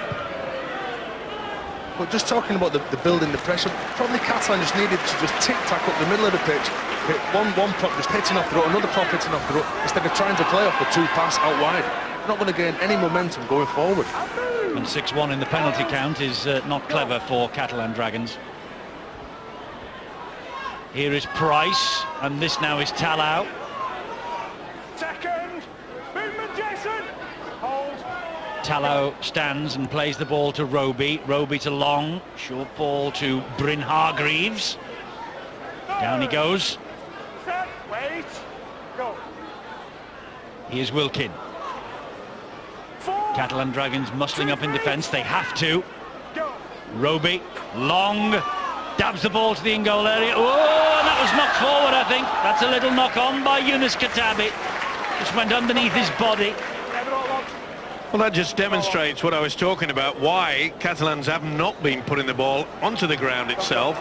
But just talking about the building the pressure, probably Catalan just needed to just tic-tac up the middle of the pitch, hit one prop just hitting off the road, another prop hitting off the road, instead of trying to play off the 2 pass out wide. You're not going to gain any momentum going forward. And 6-1 in the penalty count is not clever for Catalan Dragons. Here is Price, and this now is Talau. Second, movement, Jason. Hold. Talau stands and plays the ball to Roby. Roby to Long. Short ball to Bryn Hargreaves. Down he goes. Set, wait, go. Here's Wilkin. Catalan Dragons muscling up in defence. They have to. Go. Roby, Long, dabs the ball to the in-goal area. Oh, and that was knocked forward, I think. That's a little knock-on by Yunus Katabi. Just went underneath his body. Well, that just demonstrates what I was talking about, why Catalans have not been putting the ball onto the ground itself.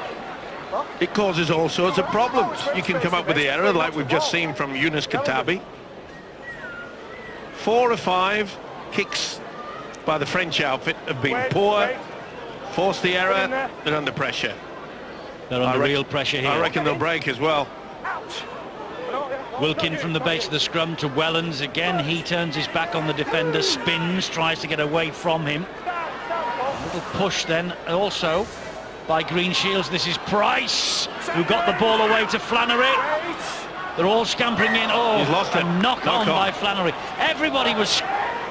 it causes all sorts of problems. You can come up with the error like we've just seen from Younes Katabi. 4 or 5 kicks by the French outfit have been poor. Force the error, they're under pressure. They're under real pressure here. I reckon they'll break as well. Wilkin from the base of the scrum to Helens. Again, he turns his back on the defender, spins, tries to get away from him. A little push then also by Green Shields. This is Price, who got the ball away to Flannery. They're all scampering in. Oh, he's lost it. Knock on by Flannery. Everybody was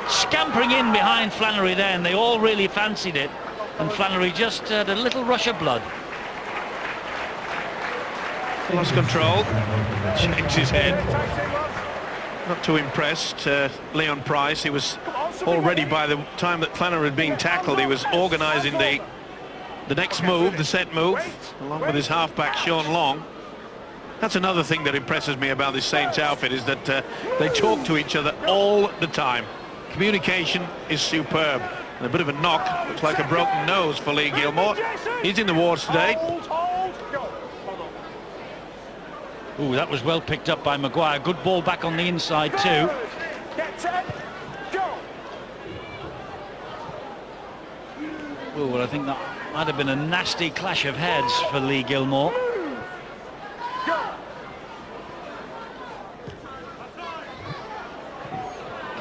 scampering in behind Flannery then. They all really fancied it. And Flannery just had a little rush of blood. Lost control. Shakes his head. Not too impressed. Leon Price, he was already, by the time that Flannery had been tackled, he was organising the next move, the set move, along with his halfback Sean Long. That's another thing that impresses me about this Saints outfit, is that they talk to each other all the time. Communication is superb. And a bit of a knock, looks like a broken nose for Lee Gilmore. He's in the wards today. Ooh, that was well picked up by Maguire. Good ball back on the inside too. Oh, well, I think that might have been a nasty clash of heads for Lee Gilmore.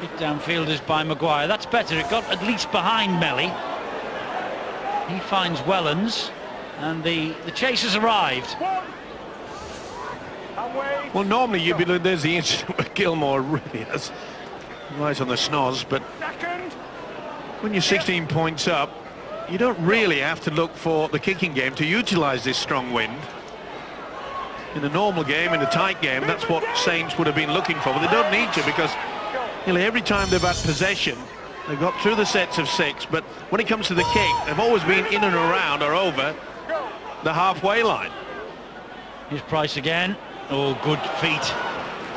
Kick downfield is by Maguire. That's better. It got at least behind Melly. He finds Helens, and the chasers arrived. Well, normally you'd be like, there's the incident where Gilmore really has right on the schnoz, but when you're 16 points up, you don't really have to look for the kicking game to utilise this strong wind. In a normal game, in a tight game, that's what Saints would have been looking for, but they don't need to, because nearly every time they've had possession, they've got through the sets of 6, but when it comes to the kick, they've always been in and around or over the halfway line. Here's Price again. Oh, good feet.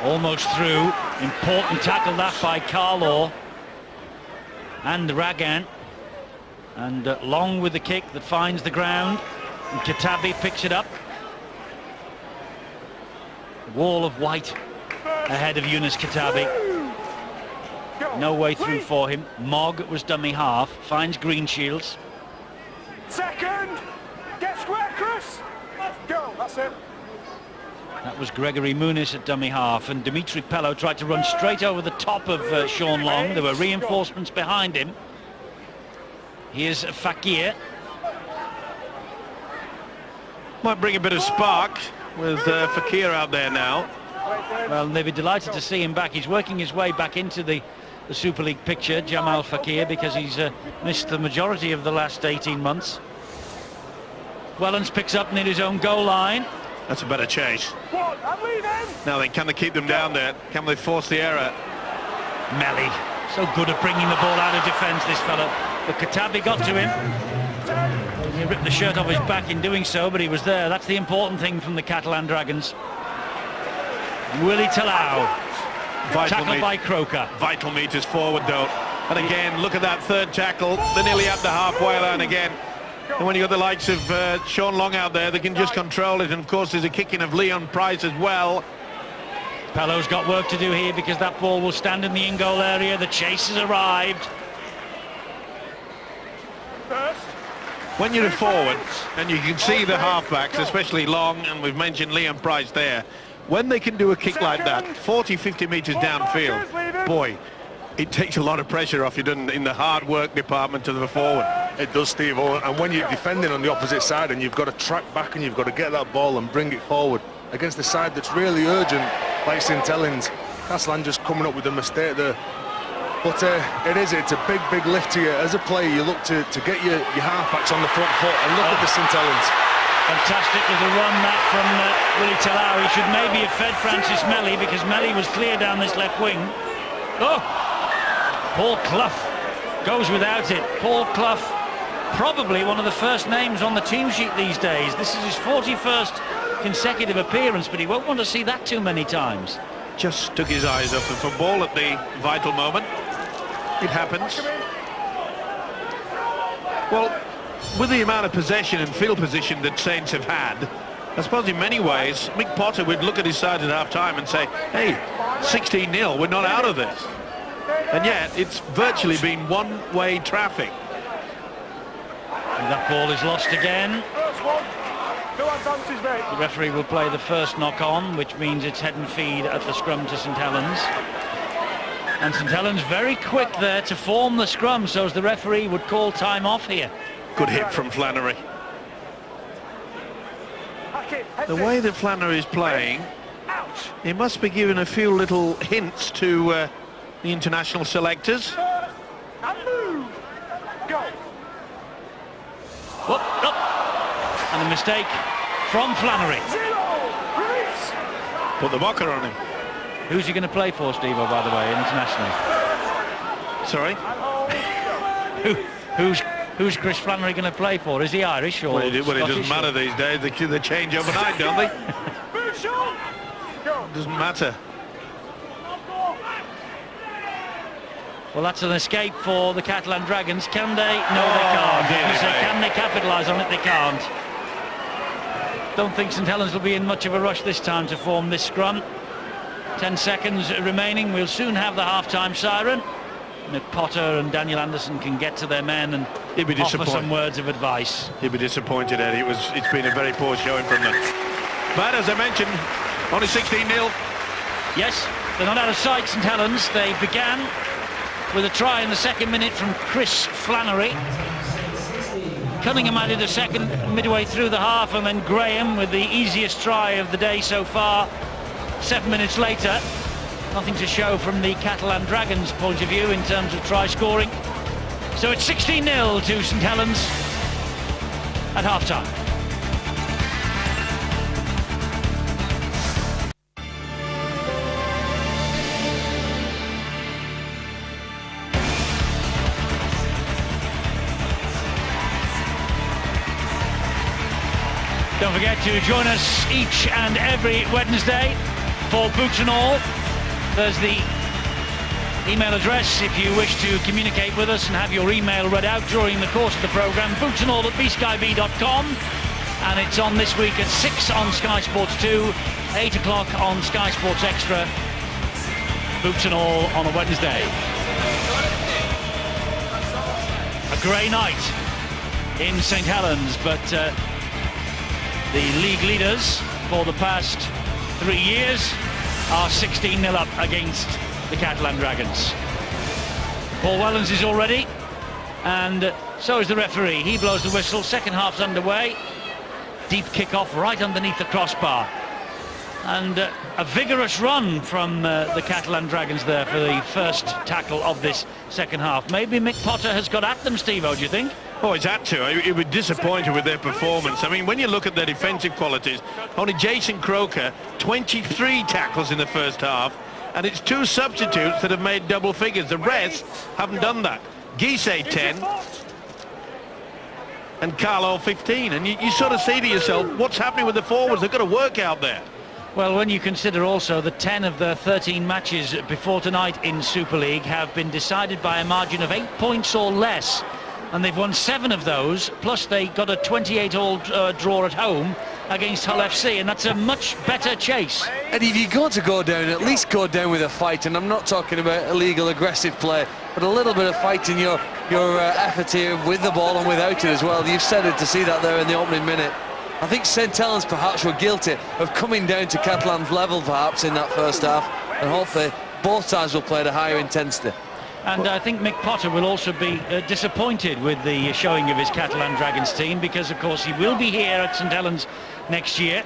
Almost through. Important tackle that by Carlaw. And Ragan. And Long with the kick that finds the ground. And Katabi picks it up. Wall of white ahead of Younes Katabi. No way through for him. Mogg was dummy half. Finds Green Shields. Second. Get square, Chris. Let's go. That's it. That was Gregory Muniz at dummy half, and Dimitri Pello tried to run straight over the top of Sean Long. There were reinforcements behind him. Here's Fakir. Might bring a bit of spark with Fakir out there now. Well, they'll be delighted to see him back. He's working his way back into the Super League picture, Jamal Fakir, because he's missed the majority of the last 18 months. Helens picks up near his own goal line. That's a better chase. Now then, can they keep them down there? Can they force the error? Melly, so good at bringing the ball out of defence, this fella. But Katabi got to him. He ripped the shirt off his back in doing so, but he was there. That's the important thing from the Catalan Dragons. Willie Talau. Tackle by Croker. Vital meters forward, though. And again, look at that third tackle. They're nearly at the halfway line again. And when you've got the likes of Sean Long out there, they can just control it. And of course, there's a kicking of Leon Price as well. Pello's got work to do here, because that ball will stand in the in-goal area. The chase has arrived. When you're a forward, and you can see the halfbacks, especially Long, and we've mentioned Leon Price there, when they can do a kick like that, 40, 50 metres downfield, boy, it takes a lot of pressure off you, doesn't it, in the hard work department of the forward. It does, Steve. And when you're defending on the opposite side and you've got to track back and you've got to get that ball and bring it forward against the side that's really urgent, like St Helens, Catalan just coming up with a mistake there. But it's a big lift here. As a player, you look to get your halfbacks on the front foot, and look at the St Helens. Fantastic little run that from Willie Talau. He should maybe have fed Francis Melly, because Melly was clear down this left wing. Oh! Paul Clough goes without it. Paul Clough, probably one of the first names on the team sheet these days. This is his 41st consecutive appearance, but he won't want to see that too many times. Just took his eyes off the football at the vital moment. It happens. Well, with the amount of possession and field position that Saints have had, I suppose in many ways, Mick Potter would look at his side at half-time and say, hey, 16-0, we're not out of this. And yet, it's virtually been one-way traffic. And that ball is lost again. First one. Who advances, mate? The referee will play the first knock-on, which means it's head and feed at the scrum to St Helens. And St Helens very quick there to form the scrum, so as the referee would call time off here. Good hit from Flannery. The way that Flannery is playing, he must be giving a few little hints to the international selectors. And move. Go. And a mistake from Flannery. Release. Put the blocker on him. Who's he going to play for, Steve-O, by the way, internationally? Sorry? Who's Chris Flannery going to play for? Is he Irish or Well, it doesn't matter these days. They change overnight, don't they? Doesn't matter. Well, that's an escape for the Catalan Dragons. Can they? No, they can't. Really, Can they capitalise on it? They can't. Don't think St Helens will be in much of a rush this time to form this scrum. 10 seconds remaining. We'll soon have the half-time siren. Mick Potter and Daniel Anderson can get to their men and offer some words of advice. He'll be disappointed, Eddie. It's been a very poor showing from them. But as I mentioned, only 16-0. Yes, they're not out of sight, St Helens. They began with a try in the second minute from Chris Flannery. Cunningham added a second midway through the half, and then Graham with the easiest try of the day so far 7 minutes later. Nothing to show from the Catalan Dragons' point of view in terms of try scoring. So it's 16-0 to St Helens at half-time. Don't forget to join us each and every Wednesday for Boots and All. There's the email address if you wish to communicate with us and have your email read out during the course of the programme. bootsandall@bskyb.com, and it's on this week at 6 on Sky Sports 2, 8 o'clock on Sky Sports Extra. Boots and All on a Wednesday. A grey night in St Helens, but the league leaders for the past 3 years are 16-0 up against the Catalan Dragons. Paul Wellens is all ready, and so is the referee. He blows the whistle. Second half's underway. Deep kick-off right underneath the crossbar. And a vigorous run from the Catalan Dragons there for the first tackle of this second half. Maybe Mick Potter has got at them, Steve-O, do you think? Oh, he's had to. He was disappointed with their performance. I mean, when you look at their defensive qualities, only Jason Croker, 23 tackles in the first half, and it's 2 substitutes that have made double figures. The rest haven't done that. Guise 10 and Carlo 15. And you sort of say to yourself, what's happening with the forwards? They've got to work out there. Well, when you consider also that 10 of the 13 matches before tonight in Super League have been decided by a margin of 8 points or less, and they've won 7 of those, plus they got a 28-all draw at home against Hull FC, and that's a much better chase. And if you're going to go down, at least go down with a fight, and I'm not talking about illegal aggressive play, but a little bit of fight in your effort here with the ball and without it as well. You've said it to see that there in the opening minute. I think St Helens perhaps were guilty of coming down to Catalan's level perhaps in that first half, and hopefully both sides will play at a higher intensity. And I think Mick Potter will also be disappointed with the showing of his Catalan Dragons team, because of course he will be here at St Helens next year,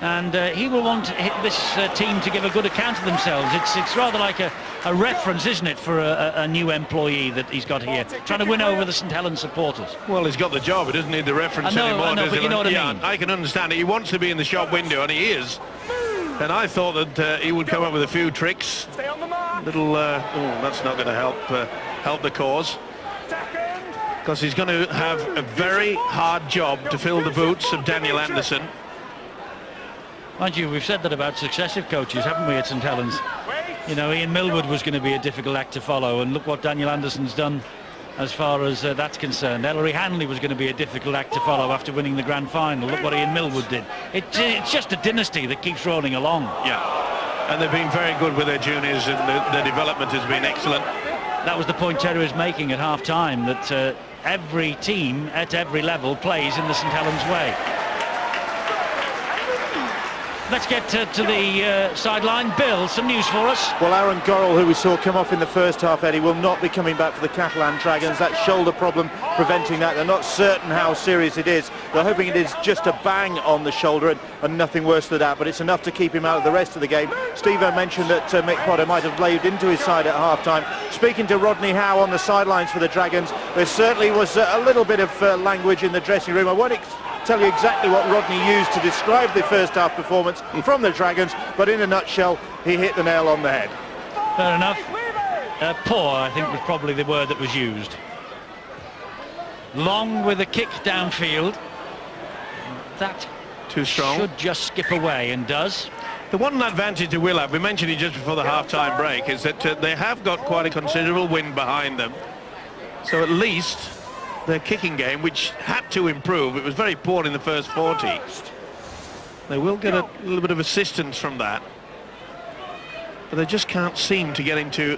and he will want this team to give a good account of themselves. It's rather like a reference, isn't it, for a new employee that he's got here, trying to win over the St Helens supporters. Well, he's got the job. He doesn't need the reference anymore. I know, but you know what I mean. I can understand it. He wants to be in the shop window, and he is. And I thought that he would come up with a few tricks. Stay on the mark. Little, that's not going to help the cause, because he's going to have a very hard job to fill the boots of Daniel Anderson. Mind you, we've said that about successive coaches, haven't we, at St Helens? You know, Ian Millwood was going to be a difficult act to follow, and look what Daniel Anderson's done as far as that's concerned. Ellery Hanley was going to be a difficult act to follow after winning the grand final. Look what Ian Millwood did. It's just a dynasty that keeps rolling along. Yeah, and they've been very good with their juniors, and their development has been excellent. That was the point Terry was making at half-time, that every team at every level plays in the St Helens way. Let's get to the sideline. Bill, some news for us. Well, Aaron Gorrell, who we saw come off in the first half, Eddie, will not be coming back for the Catalan Dragons. That shoulder problem preventing that. They're not certain how serious it is. They're hoping it is just a bang on the shoulder and nothing worse than that, but it's enough to keep him out of the rest of the game. Steve-O mentioned that Mick Potter might have laid into his side at half-time. Speaking to Rodney Howe on the sidelines for the Dragons, there certainly was a little bit of language in the dressing room. I won't tell you exactly what Rodney used to describe the first half performance from the Dragons, but in a nutshell, he hit the nail on the head. Fair enough. Poor, I think, was probably the word that was used. Long with a kick downfield. That too strong. Should just skip away, and does. The one advantage they will have, we mentioned it just before the half-time break, is that they have got quite a considerable wind behind them. So at least their kicking game, which had to improve, it was very poor in the first 40. They will get a little bit of assistance from that, but they just can't seem to get into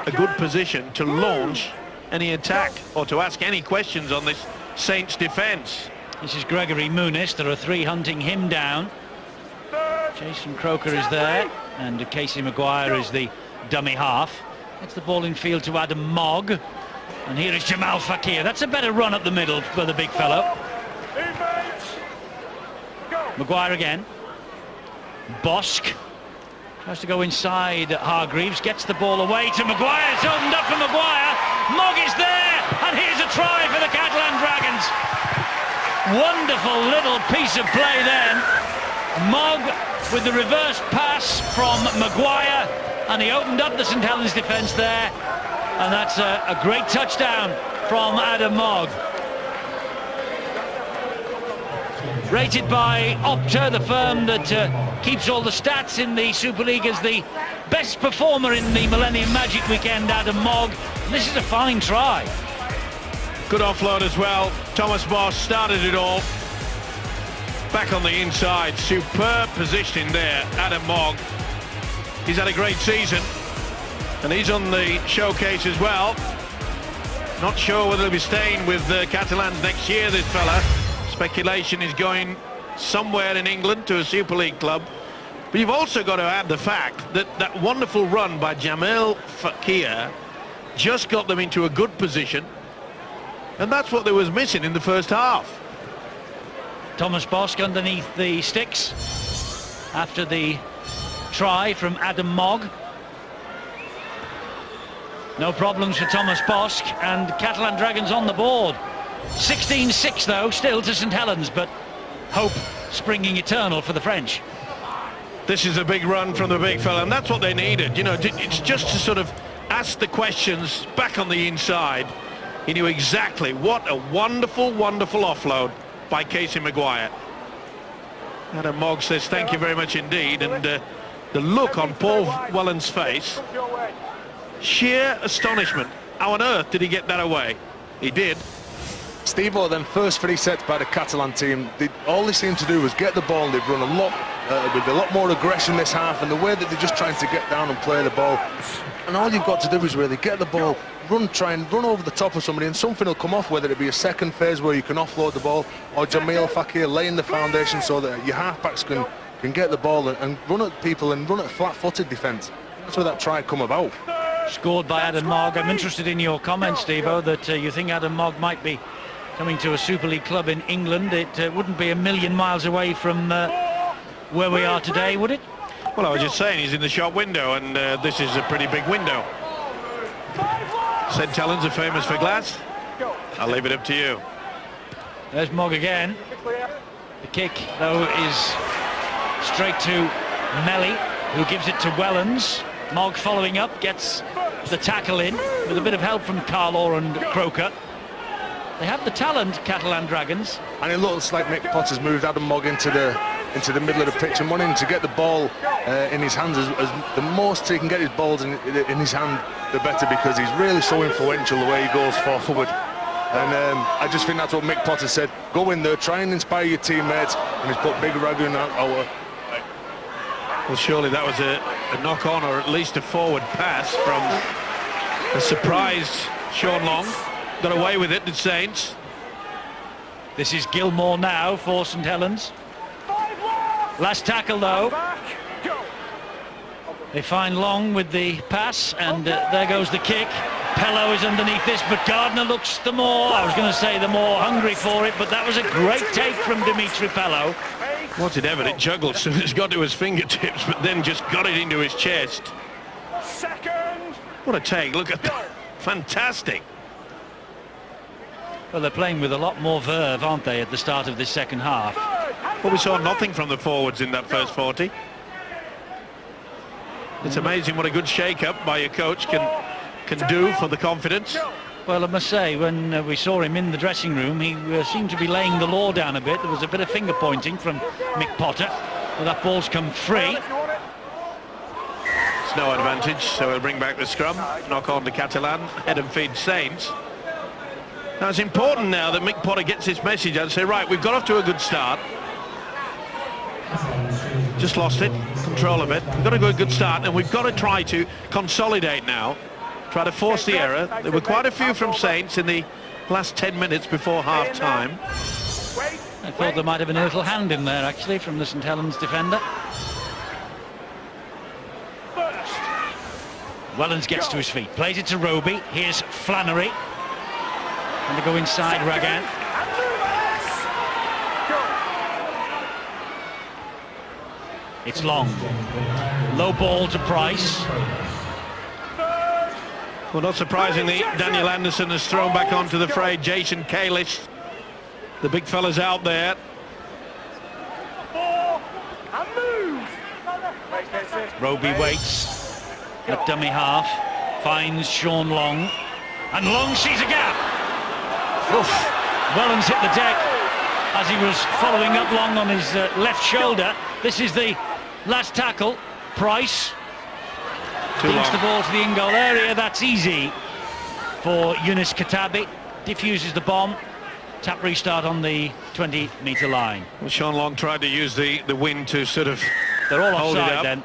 a good position to launch any attack or to ask any questions on this Saints defence. This is Gregory Muniz. There are three hunting him down. Jason Croker is there, and Casey Maguire is the dummy half. Gets the ball in field to Adam Mogg. And here is Jamal Fakir. That's a better run up the middle for the big fellow. Maguire again. Bosk tries to go inside Hargreaves, gets the ball away to Maguire. It's opened up for Maguire. Mogg is there, and here's a try for the Catalan Dragons. Wonderful little piece of play then. Mogg with the reverse pass from Maguire, and he opened up the St Helens defence there. And that's a great touchdown from Adam Mogg. Rated by Opta, the firm that keeps all the stats in the Super League, as the best performer in the Millennium Magic weekend, Adam Mogg. This is a fine try. Good offload as well. Thomas Boss started it all. Back on the inside, superb positioning there, Adam Mogg. He's had a great season. And he's on the showcase as well. Not sure whether he'll be staying with the Catalans next year, this fella. Speculation is going somewhere in England to a Super League club. But you've also got to add the fact that that wonderful run by Jamal Fakir just got them into a good position. And that's what they was missing in the first half. Thomas Bosk underneath the sticks after the try from Adam Mogg. No problems for Thomas Bosk, and Catalan Dragons on the board. 16-6 though, still to St Helens, but hope springing eternal for the French. This is a big run from the big fella, and that's what they needed. You know, it's just to sort of ask the questions back on the inside. He knew exactly what a wonderful, wonderful offload by Casey Maguire. Adam Mogg says thank you very much indeed, and the look on Paul Whelan's face, sheer astonishment. How on earth did he get that away? He did. Steve-O, then first 3 sets by the Catalan team, all they seemed to do was get the ball, and they've run a lot with a lot more aggression this half, and the way that they're just trying to get down and play the ball. And all you've got to do is really get the ball, try and run over the top of somebody, and something will come off, whether it be a second phase where you can offload the ball, or Jamal Fakir laying the foundation so that your halfbacks can get the ball and run at people and run at flat-footed defence. That's where that try come about. Scored by Adam Mogg. I'm interested in your comment, Steve-O, that you think Adam Mogg might be coming to a Super League club in England. It wouldn't be a million miles away from where we are today, would it? Well, I was just saying, he's in the shop window, and this is a pretty big window. St Helens are famous for glass. I'll leave it up to you. There's Mogg again. The kick, though, is straight to Melly, who gives it to Wellens. Mogg following up, gets the tackle in with a bit of help from Carlaw and Croker. They have the talent, Catalan Dragons. And it looks like Mick Potter's moved Adam Mogg into the into the middle of the pitch and wanting to get the ball in his hands as the most he can get his balls in his hand, the better, because he's really so influential the way he goes forward. And I just think that's what Mick Potter said. Go in there, try and inspire your teammates, and he's put big Dragon out. Well, surely that was a knock-on, or at least a forward pass from a surprised Sean Long. Got away with it, the Saints. This is Gilmore now for St Helens. Last tackle though. They find Long with the pass, and there goes the kick. Pello is underneath this, but Gardner looks the more hungry for it, but that was a great take from Dimitri Pello. Was it ever? It juggled, so it's got to his fingertips, but then just got it into his chest. What a take, look at that. Fantastic. Well, they're playing with a lot more verve, aren't they, at the start of this second half? Well, we saw nothing from the forwards in that first 40. It's amazing what a good shake-up by your coach can do for the confidence. Well, I must say, when we saw him in the dressing room, he seemed to be laying the law down a bit. There was a bit of finger-pointing from Mick Potter. Well, that ball's come free. It's no advantage, so he'll bring back the scrum. Knock on to Catalan, head and feed Saints. Now, it's important now that Mick Potter gets his message out and say, right, we've got off to a good start. Just lost it, control of it. We've got to go a good start, and we've got to try to consolidate now. Try to force the error. There were quite a few from Saints in the last 10 minutes before half-time. I thought there might have been a little hand in there, actually, from the St Helens defender. Wellens gets to his feet, plays it to Roby. Here's Flannery. And they go inside Ragan. It's Long. Low ball to Price. Well, not surprisingly, Daniel Anderson has thrown back onto the fray. Jason Kalish, the big fella's out there. Roby waits at dummy half, finds Sean Long, and Long sees a gap. Oof. Wellens hit the deck as he was following up Long on his left shoulder. This is the last tackle. Price dinks the ball to the in-goal area. That's easy for Yunus Katabi. Diffuses the bomb. Tap restart on the 20-metre line. Well, Sean Long tried to use the wind to sort of They're all hold offside it up. then.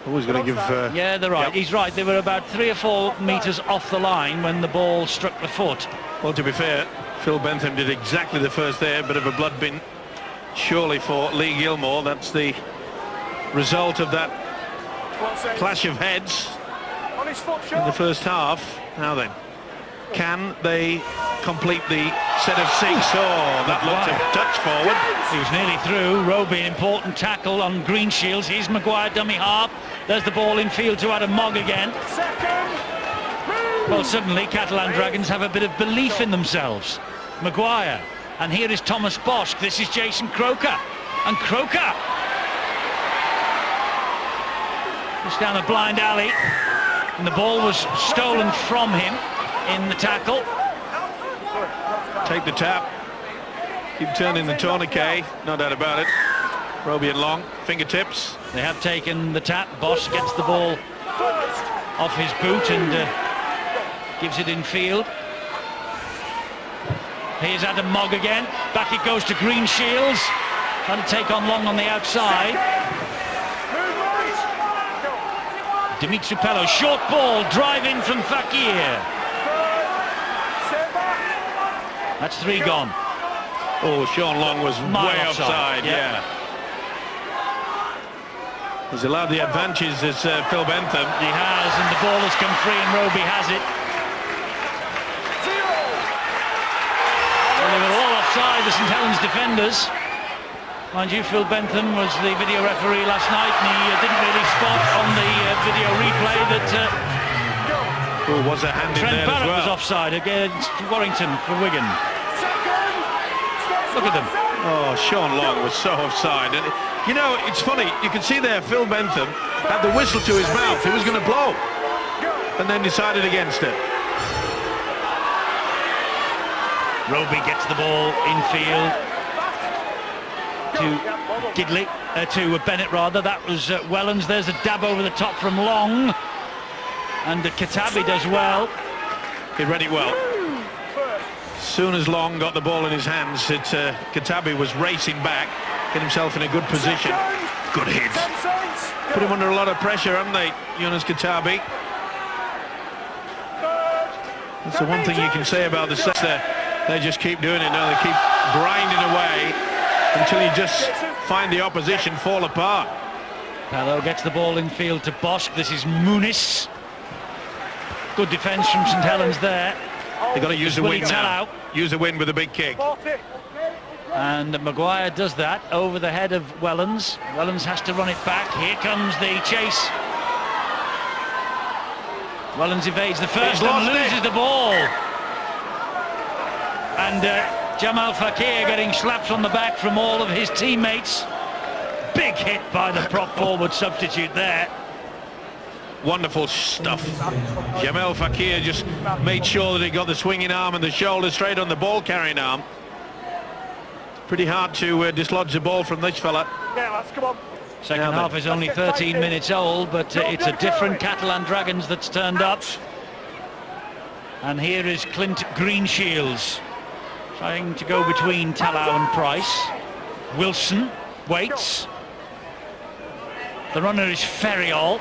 Always going to give... yeah, they're right. Yep. He's right. They were about 3 or 4 metres off the line when the ball struck the foot. Well, to be fair, Phil Bentham did exactly the first there. Bit of a blood bin, surely, for Lee Gilmore. That's the result of that clash of heads in the first half. Now then, can they complete the set of 6? Oh, that looked a touch forward. He was nearly through. Roby, important tackle on Green Shields. Here's Maguire, dummy half. There's the ball in field to Adam Mogg again. Well, suddenly Catalan Dragons have a bit of belief in themselves. Maguire, and here is Thomas Bosch. This is Jason Croker, and Croker just down a blind alley, and the ball was stolen from him in the tackle. Take the tap. Keep turning the tourniquet, no doubt about it. Roby and Long, fingertips. They have taken the tap. Bosch gets the ball off his boot and gives it in field. Here's Adam Mogg again. Back it goes to Green Shields. Trying to take on Long on the outside. Dimitri Pello, short ball, drive in from Fakir. That's 3 gone. Oh, Sean Long was way offside, yeah. He's allowed the advantages as Phil Bentham. He has, and the ball has come free and Roby has it. Well, they were all offside, the St Helens defenders. Mind you, Phil Bentham was the video referee last night, and he didn't really spot on the video replay that was a hand in Trent there Barrett as well. was offside against Warrington for Wigan. Look at them. Oh, Sean Long was so offside. And, you know, it's funny, you can see there Phil Bentham had the whistle to his mouth. He was going to blow, and then decided against it. Roby gets the ball in field. to Gidley, to Bennett rather. That was Wellens. There's a dab over the top from Long, and Katabi does well. He read it well. As soon as Long got the ball in his hands, Katabi was racing back, get himself in a good position. Good hit. Put him under a lot of pressure, haven't they, Jonas Katabi? That's the one thing you can say about the Sets there. They just keep doing it now. They keep grinding away until you just find the opposition fall apart. Pello gets the ball in field to Bosch. This is Muniz. Good defence from St Helens there. They've got to use the wind now. Use the wind with a big kick. And Maguire does that over the head of Wellens. Wellens has to run it back. Here comes the chase. Wellens evades the first and loses the ball. And Jamal Fakir getting slaps on the back from all of his teammates. Big hit by the prop forward substitute there. Wonderful stuff. Jamal Fakir just made sure that he got the swinging arm and the shoulder straight on the ball carrying arm. Pretty hard to dislodge the ball from this fella. Yeah, lads, come on. Second half is only 13 minutes old, but it's a different Catalan Dragons that's turned up. And here is Clint Greenshields trying to go between Talau and Price. Wilson waits. The runner is Ferriol.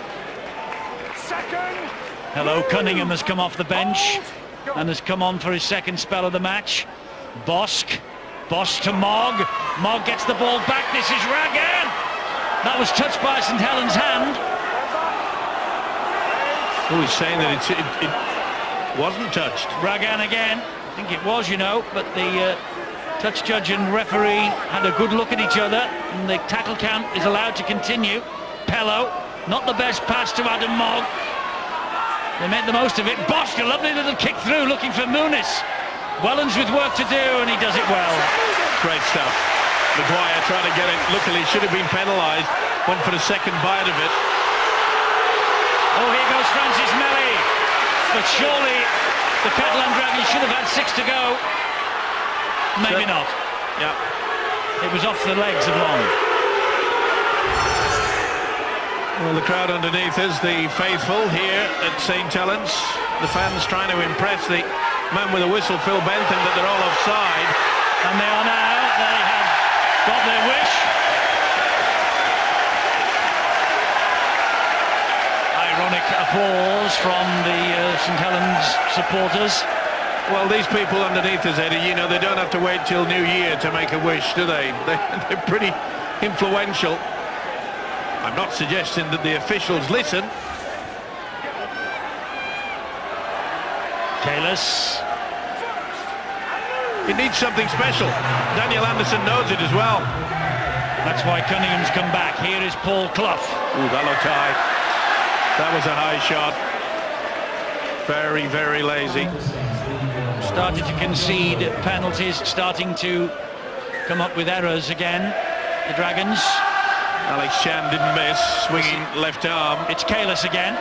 Hello, Cunningham has come off the bench and has come on for his second spell of the match. Bosch to Mogg. Mogg gets the ball back. This is Ragan. That was touched by St Helens' hand. Oh, he's saying that it wasn't touched. Ragan again. I think it was, you know, but the touch judge and referee had a good look at each other, and the tackle count is allowed to continue. Pello, not the best pass to Adam Mogg. They made the most of it. Bosch, a lovely little kick through, looking for Muniz. Wellens with work to do, and he does it well. Great stuff. Maguire trying to get it. Luckily, should have been penalised. Went for the second bite of it. Oh, here goes Francis Melli. But surely the Catalan Dragons should have had 6 to go. Maybe not. Yeah. It was off the legs of Long. Well, the crowd underneath us, the faithful here at St Helens. The fans trying to impress the man with the whistle, Phil Bentham, that they're all offside. And they are now. They have got their wish. Ironic applause from the St Helens supporters. Well, these people underneath us, Eddie, you know, they don't have to wait till New Year to make a wish, do they? They're pretty influential. I'm not suggesting that the officials listen. Kalis. It needs something special. Daniel Anderson knows it as well. That's why Cunningham's come back. Here is Paul Clough. Ooh, that looked high. That was a high shot. Very, very lazy. Started to concede penalties, starting to come up with errors again, the Dragons. Alex Chan didn't miss, swinging left arm. It's Kalis again.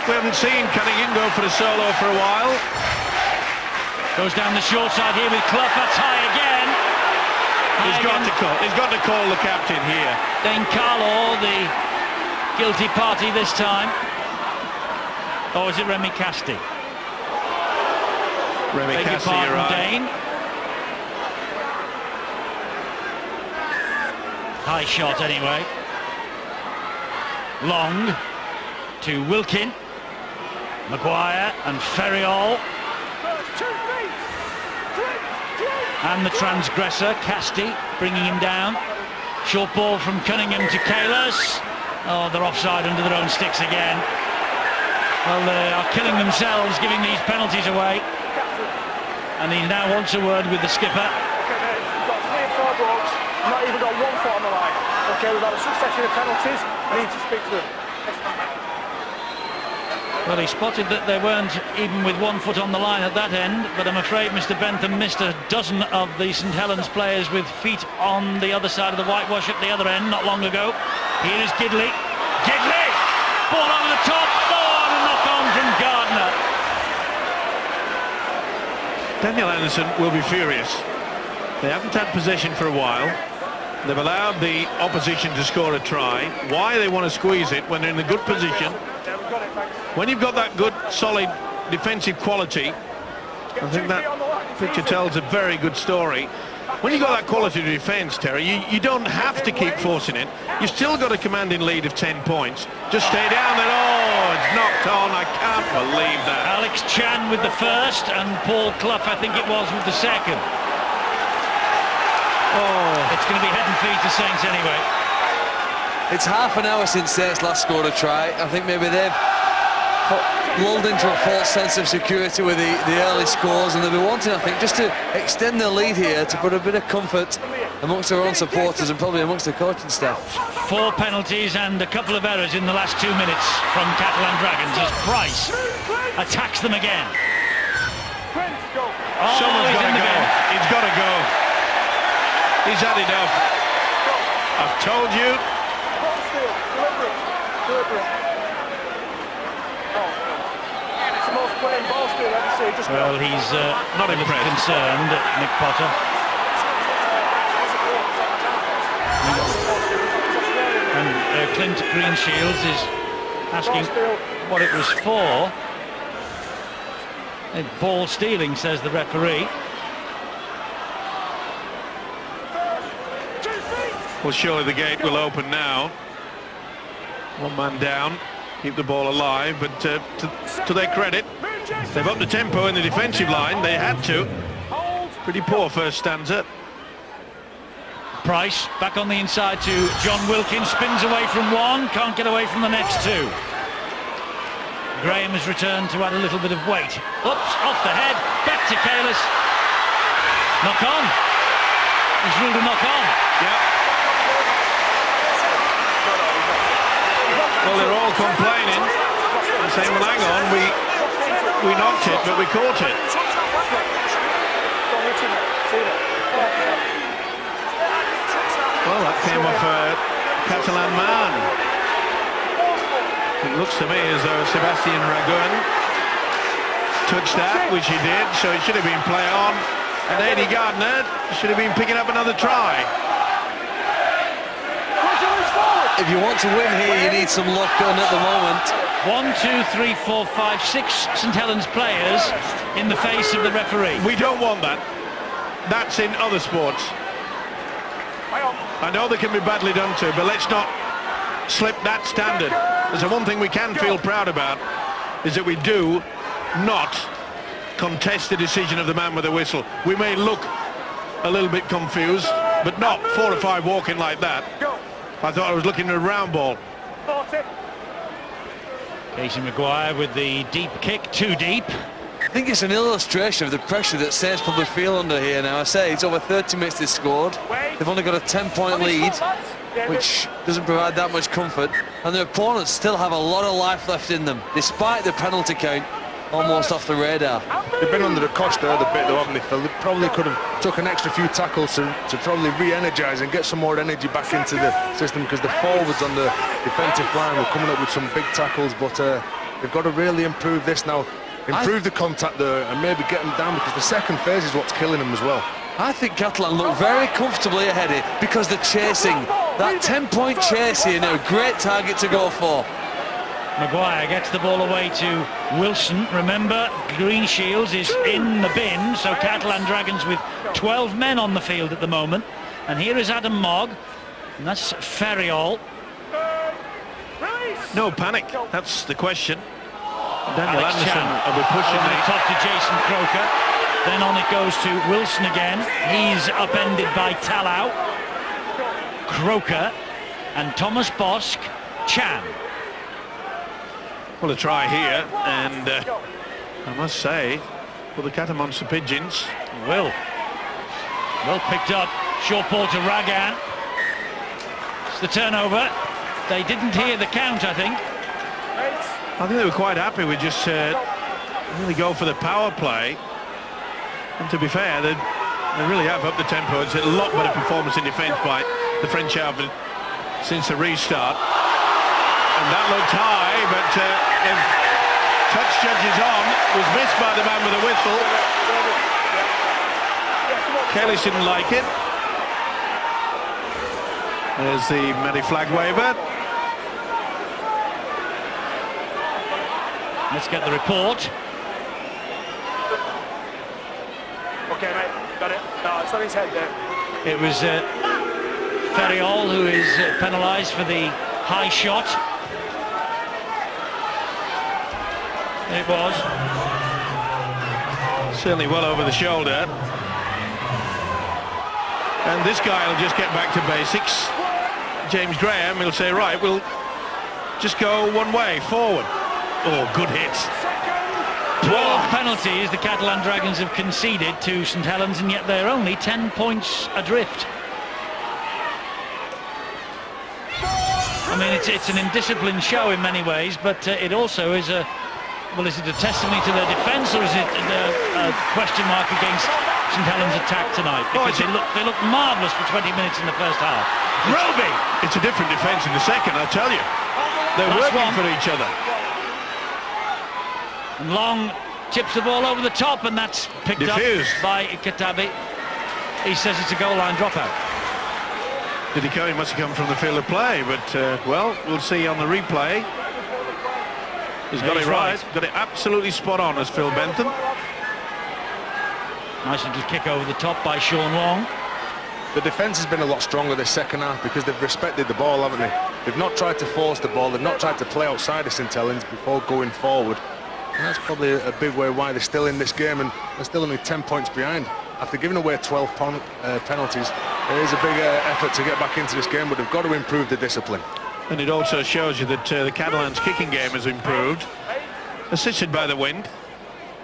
We haven't seen Cunningham go for a solo for a while. Goes down the short side here with Clough. That's high again. He's got to call the captain here. Then Carlo, the guilty party this time. Or is it Remy Casti? Remy Casti, you're right. Dane. High shot anyway. Long to Wilkin. Maguire and Ferriol. And the transgressor, Casti, bringing him down. Short ball from Cunningham to Kalis. Oh, they're offside under their own sticks again. Well, they are killing themselves giving these penalties away. And he now wants a word with the skipper. Okay, mate, we've got 3 or 4 blokes, not even got 1 foot on the line. Okay, we've had a succession of penalties. I need to speak to them. Well, he spotted that they weren't even with 1 foot on the line at that end, but I'm afraid Mr. Bentham missed a dozen of the St Helens players with feet on the other side of the whitewash at the other end not long ago. Here is Gidley. Gidley! Ball over the top. Oh, and a knock on from Gardner. Daniel Anderson will be furious. They haven't had possession for a while. They've allowed the opposition to score a try. Why they want to squeeze it when they're in a good position? When you've got that good, solid defensive quality, I think that picture tells a very good story. When you've got that quality of defence, Terry, you don't have to keep forcing it. You've still got a commanding lead of 10 points. Just stay down there. Oh, it's knocked on. I can't believe that. Alex Chan with the first, and Paul Clough, I think it was, with the second. Oh, it's going to be head and feet to Saints anyway. It's half an hour since Saints last scored a try. I think maybe they've lulled into a false sense of security with the early scores, and they'll be wanting, I think, just to extend their lead here, to put a bit of comfort amongst their own supporters and probably amongst the coaching staff. 4 penalties and a couple of errors in the last 2 minutes from Catalan Dragons as Price attacks them again. Oh, Someone's he's got in to the go. bin. He's got to go. He's had enough. I've told you. Well, he's not a little concerned, Mick Potter. And Clint Greenshields is asking what it was for. Ball stealing, says the referee. Well, surely the gate will open now. One man down, keep the ball alive, but to their credit, they've upped the tempo in the defensive line. They had to. Pretty poor first stanza. Price back on the inside to John Wilkins, spins away from one, can't get away from the next two. Graham has returned to add a little bit of weight. Oops, off the head, back to Kalis. Knock on. He's ruled a knock on. Yeah. Well, they're all complaining and saying, well, hang on, we knocked it, but we caught it. Well, that came off a Catalan man. It looks to me as though Sebastian Ragun touched that, which he did, so it should have been play on. And Eddie Gardner should have been picking up another try. If you want to win here, you need some luck on at the moment. 1, 2, 3, 4, 5, 6 St Helens players in the face of the referee. We don't want that. That's in other sports. I know they can be badly done to, but let's not slip that standard. There's the one thing we can feel proud about, is that we do not contest the decision of the man with the whistle. We may look a little bit confused, but not 4 or 5 walking like that. I thought I was looking at a round ball. Casey Maguire with the deep kick, too deep. I think it's an illustration of the pressure that Saints probably feel under here now. I say it's over 30 minutes they scored. They've only got a 10-point lead, which doesn't provide that much comfort. And their opponents still have a lot of life left in them, despite the penalty count almost off the radar. They've been under the cosh there a bit though, haven't they, Phil? They probably could have took an extra few tackles to probably re-energise and get some more energy back into the system, because the forwards on the defensive line were coming up with some big tackles, but they've got to really improve this now. Improve the contact there and maybe get them down, because the second phase is what's killing them as well. I think Catalan look very comfortably ahead here because they're chasing. That 10-point chase here now, great target to go for. Maguire gets the ball away to Wilson. Remember, Greenshields is in the bin, so Catalan Dragons with 12 men on the field at the moment. And here is Adam Mogg, and that's Ferriol. No panic, that's the question. Daniel Alex Anderson Chan will be pushing over the the top to Jason Croker. Then on it goes to Wilson again. He's upended by Talau, Croker, and Thomas Bosk, Chan. Well, a try here, and I must say, for the Catamonster Pigeons. Well picked up. Short ball to Ragan. It's the turnover. They didn't hear the count, I think. I think they were quite happy with just really go for the power play. And to be fair, they really have upped the tempo. It's a lot better performance in defence by the French outfit since the restart. And that looked high, but if touch judges on, was missed by the man with the whistle. Helens didn't like it. There's the Medi flag waiver. Let's get the report. Okay, mate, got it. No, it's on his head there. It was Ferriol who is penalised for the high shot. It was. Certainly well over the shoulder. And this guy will just get back to basics. James Graham will say, right, we'll just go one way, forward. Oh, good hit. 12 penalties the Catalan Dragons have conceded to St Helens, and yet they're only 10 points adrift. I mean, it's an indisciplined show in many ways, but it also is a... Well, is it a testimony to their defence, or is it a question mark against St Helens' attack tonight? Because they look marvellous for 20 minutes in the first half. Roby! It's a different defence in the second, I tell you. They're That's working one. for each other. And Long chips the ball over the top, and that's picked Diffused. up by Katabi. He says it's a goal line dropout. Did he come? He must have come from the field of play, but, well, we'll see on the replay. He's got it right. Got it absolutely spot on as Phil Bentham. Nice little kick over the top by Sean Long. The defence has been a lot stronger this second half because they've respected the ball, haven't they? They've not tried to force the ball. They've not tried to play outside of St Helens before going forward. And that's probably a big way why they're still in this game, and they're still only 10 points behind. After giving away 12 penalties, there is a big effort to get back into this game, but they've got to improve the discipline. And it also shows you that the Catalans' kicking game has improved. Assisted by the wind,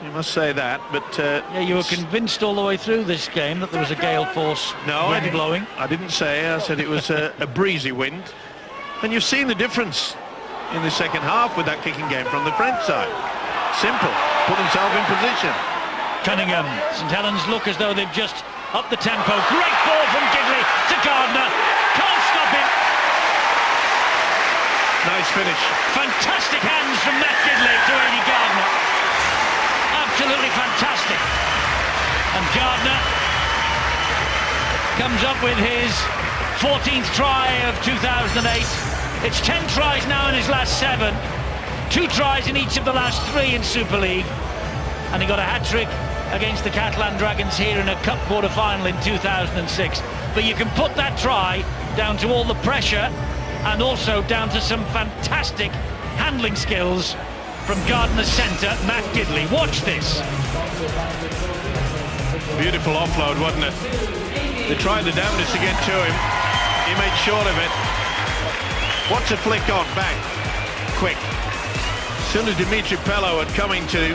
you must say that, but... Yeah, you were convinced all the way through this game that there was a gale force wind blowing. I didn't say. I said it was a breezy wind. And you've seen the difference in the second half with that kicking game from the French side. Simple. Put himself in position. Cunningham. St Helens look as though they've just upped the tempo. Great ball from Gidley to Gardner. Can't stop him. Nice finish. Fantastic hands from Matt Gidley to Eddie Gardner. Absolutely fantastic. And Gardner comes up with his 14th try of 2008. It's 10 tries now in his last 7. 2 tries in each of the last 3 in Super League. And he got a hat-trick against the Catalan Dragons here in a cup quarter-final in 2006. But you can put that try down to all the pressure and also down to some fantastic handling skills from Gardner's centre, Matt Gidley. Watch this. Beautiful offload, wasn't it? They tried the damnedest to get to him. He made short of it. What's a flick on? Bang. Quick. As soon as Dimitri Pello had come into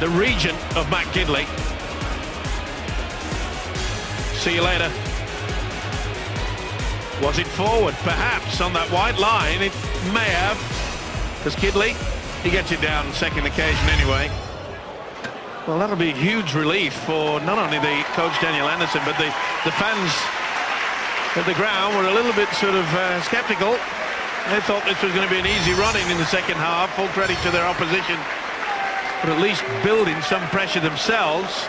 the region of Matt Gidley. See you later. Was it forward? Perhaps on that white line. It may have. Because Gidley, he gets it down on second occasion anyway. Well, that'll be a huge relief for not only the coach Daniel Anderson, but the fans at the ground were a little bit sort of sceptical. They thought this was going to be an easy run-in the second half. Full credit to their opposition, but at least building some pressure themselves.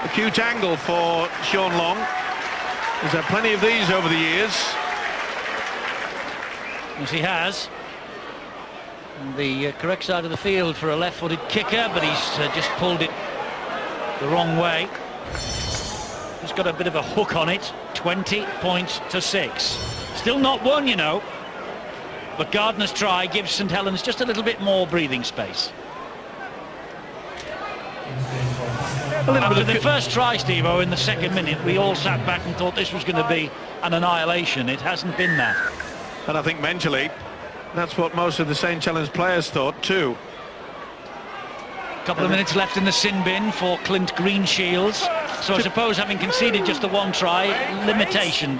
A cute angle for Sean Long. He's had plenty of these over the years. Yes, he has. And the correct side of the field for a left-footed kicker, but he's just pulled it the wrong way. He's got a bit of a hook on it. 20 points to 6. Still not won, you know. But Gardner's try gives St Helens just a little bit more breathing space. After the first try, Steve-O, in the second minute, we all sat back and thought this was going to be an annihilation. It hasn't been that. And I think mentally, that's what most of the St Helens players thought too. A couple of minutes left in the sin bin for Clint Greenshields. So I suppose, having conceded just the 1 try,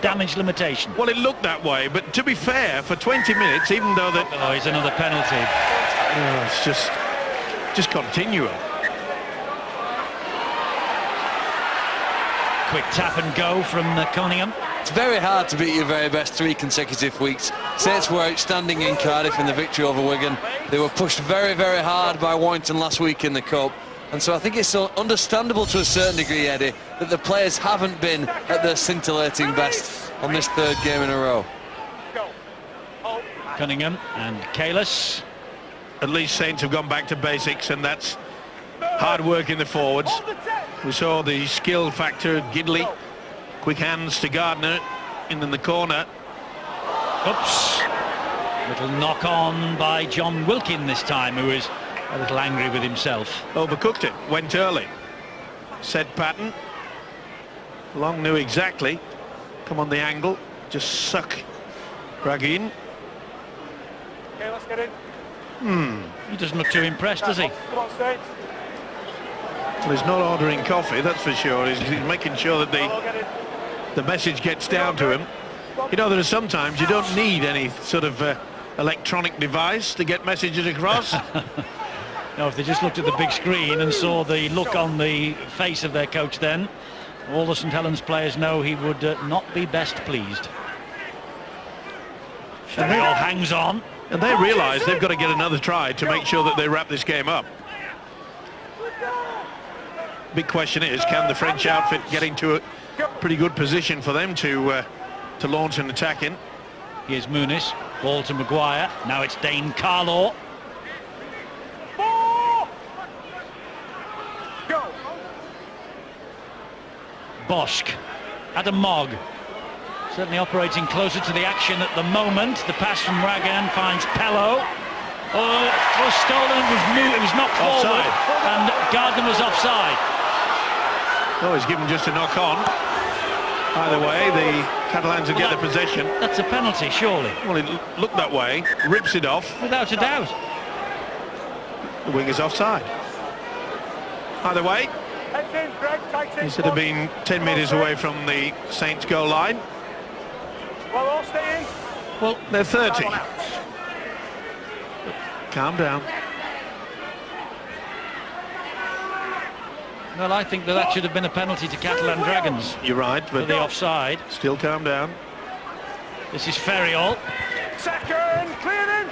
damage limitation. Well, it looked that way, but to be fair, for 20 minutes, even though that... Oh, it's another penalty. Oh, it's just continual. Quick tap and go from Cunningham. It's very hard to beat your very best 3 consecutive weeks. Saints were outstanding in Cardiff in the victory over Wigan. They were pushed very, very hard by Warrington last week in the Cup. And so I think it's so understandable to a certain degree, Eddie, that the players haven't been at their scintillating best on this third game in a row. Cunningham and Kalis. At least Saints have gone back to basics, and that's hard work in the forwards. We saw the skill factor, Gidley, quick hands to Gardner in the corner. Oops. Little knock on by John Wilkin this time, who is a little angry with himself. Overcooked it, went early. Set pattern. Long knew exactly. Come on the angle, just suck Ragin. Okay, let's get in. He doesn't look too impressed, does he? Come on, Saints. Well, he's not ordering coffee, that's for sure. He's making sure that Get in. the message gets down to him. You know, there are sometimes you don't need any sort of electronic device to get messages across. No, if they just looked at the big screen and saw the look on the face of their coach then, all the St Helens players know he would not be best pleased. Ferriol hangs on. And they realise they've got to get another try to make sure that they wrap this game up. Big question is, can the French outfit get into a pretty good position for them to launch an attack in? Here's Muniz, ball to Maguire. Now it's Dane Carlaw. Bosch, Adam Mogg, certainly operating closer to the action at the moment. The pass from Ragan finds Pello. Oh, it was stolen, it was knocked Offside. forward, and Gardner was offside. Oh, he's given just a knock on. Either way, the Catalans will get the possession. That's a penalty, surely. Well, it looked that way, rips it off. Without a doubt. The wing is offside. Either way, he should have been 10 metres away from the Saints goal line. Well, all stay in. Well, they're 30. Calm down. Well, I think that should have been a penalty to Catalan Dragons You're right, for but the offside. still calm down. This is Ferriol. Second, clearing.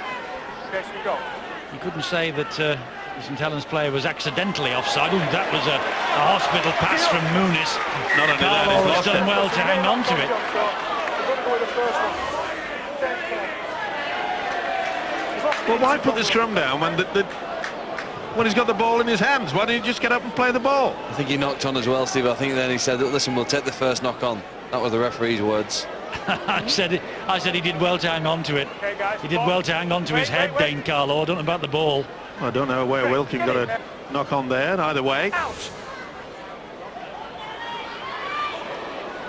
Yes, you go. You couldn't say that the St Helens player was accidentally offside. Ooh, that was a hospital pass from Muniz. Not only that, Carlaw he's has lost done it. well to hang on to it. Well, why put the scrum down when he's got the ball in his hands? Why don't you just get up and play the ball? I think he knocked on as well, Steve. I think then he said, listen, we'll take the first knock on. That was the referee's words. I said he did well to hang on to it. Okay, guys, He did well to hang on to his head, Dane Carlaw. I don't know about the ball. I don't know where Wilkin got a knock on there. Either way,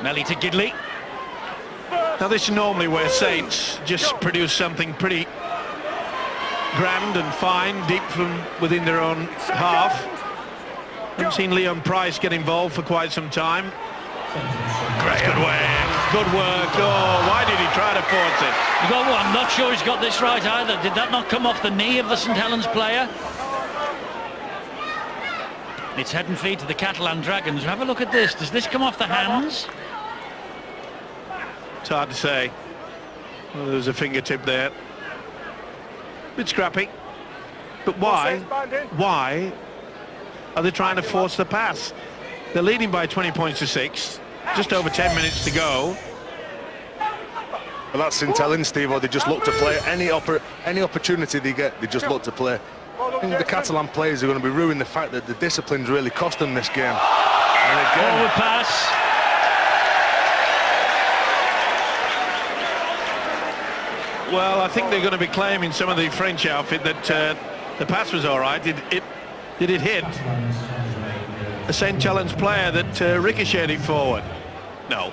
Melly to Gidley. now this is normally where Saints just produce something pretty grand and fine, deep from within their own half. Haven't seen Leon Price get involved for quite some time. Good work. Oh, why did he try to force it? Well, I'm not sure he's got this right either. Did that not come off the knee of the St Helens player? It's head and feet to the Catalan Dragons. Have a look at this. Does this come off the hands? It's hard to say. Well, there's a fingertip there. Bit scrappy. But why? Why are they trying to force the pass? They're leading by 20 points to 6. Just over 10 minutes to go. Well, that's St Helens, Steve, or they just look to play. Any opportunity they get, they just look to play. I think the Catalan players are going to be ruining the fact that the discipline's really cost them this game. And again, Forward pass. Well, I think they're going to be claiming, some of the French outfit, that the pass was all right. Did it hit a St Helens player that ricocheted forward? No.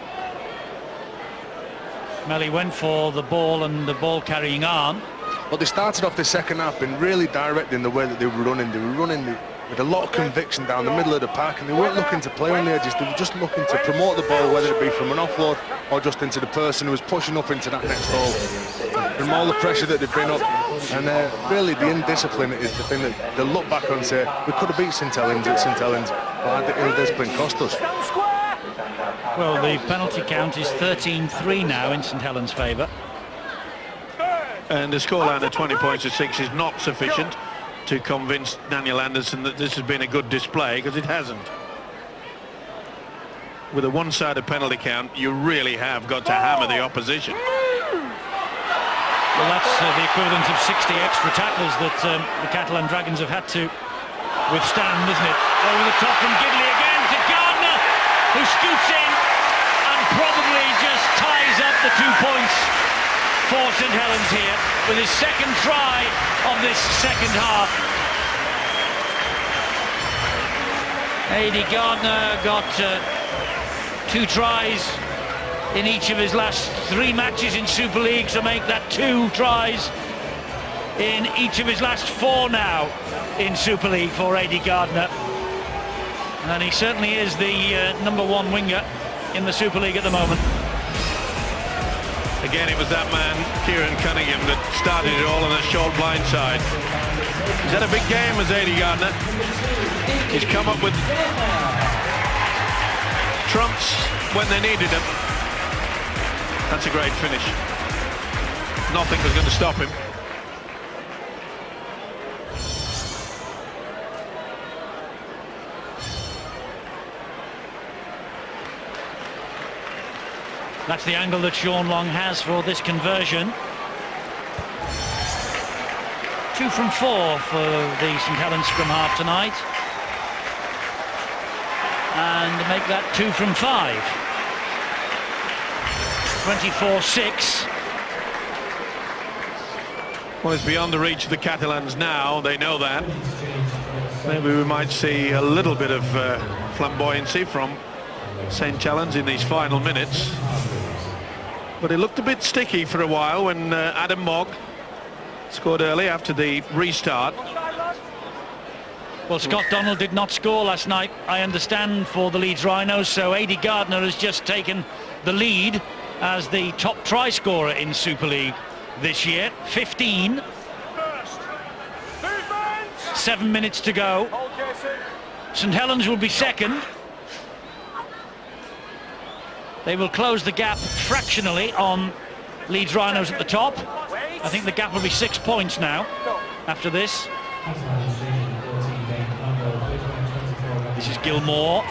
Melly went for the ball and the ball carrying arm. but they started off the second half in really direct in the way that they were running. They were running with a lot of conviction down the middle of the park, and they weren't looking to play on the edges. They were just looking to promote the ball, whether it be from an offload or just into the person who was pushing up into that next hole. From all the pressure that they've been up, and really the indiscipline is the thing that they'll look back on and say, we could have beat St Helens at St Helens, but the indiscipline cost us. Well, the penalty count is 13-3 now in St Helens' favour. And the scoreline of 20 points to 6 is not sufficient to convince Daniel Anderson that this has been a good display, because it hasn't. With a one-sided penalty count, you really have got to hammer the opposition. Well, that's the equivalent of 60 extra tackles that the Catalan Dragons have had to withstand, isn't it? Over the top from Gidley again to Gardner, who scoots in and probably just ties up the 2 points for St Helens here with his second try of this second half. Aidy Gardner got 2 tries in each of his last 3 matches in Super League, so make that 2 tries in each of his last 4 now in Super League for Aidy Gardner. And he certainly is the #1 winger in the Super League at the moment. Again, it was that man, Kieran Cunningham, that started it all on a short blind side. He's had a big game as Aidy Gardner. He's come up with trumps when they needed him. That's a great finish. Nothing was going to stop him. That's the angle that Sean Long has for this conversion. 2 from 4 for the St Helens scrum half tonight. And make that 2 from 5. 24-6. Well, it's beyond the reach of the Catalans now. They know that. Maybe we might see a little bit of flamboyancy from St Helens in these final minutes. But it looked a bit sticky for a while when Adam Mogg scored early after the restart. Well, Scott Donald did not score last night, I understand, for the Leeds Rhinos, so Aidy Gardner has just taken the lead as the top try scorer in Super League this year. 15. 7 minutes to go. St Helens will be second. They will close the gap fractionally on Leeds Rhinos at the top. I think the gap will be 6 points now after this. This is Gilmore.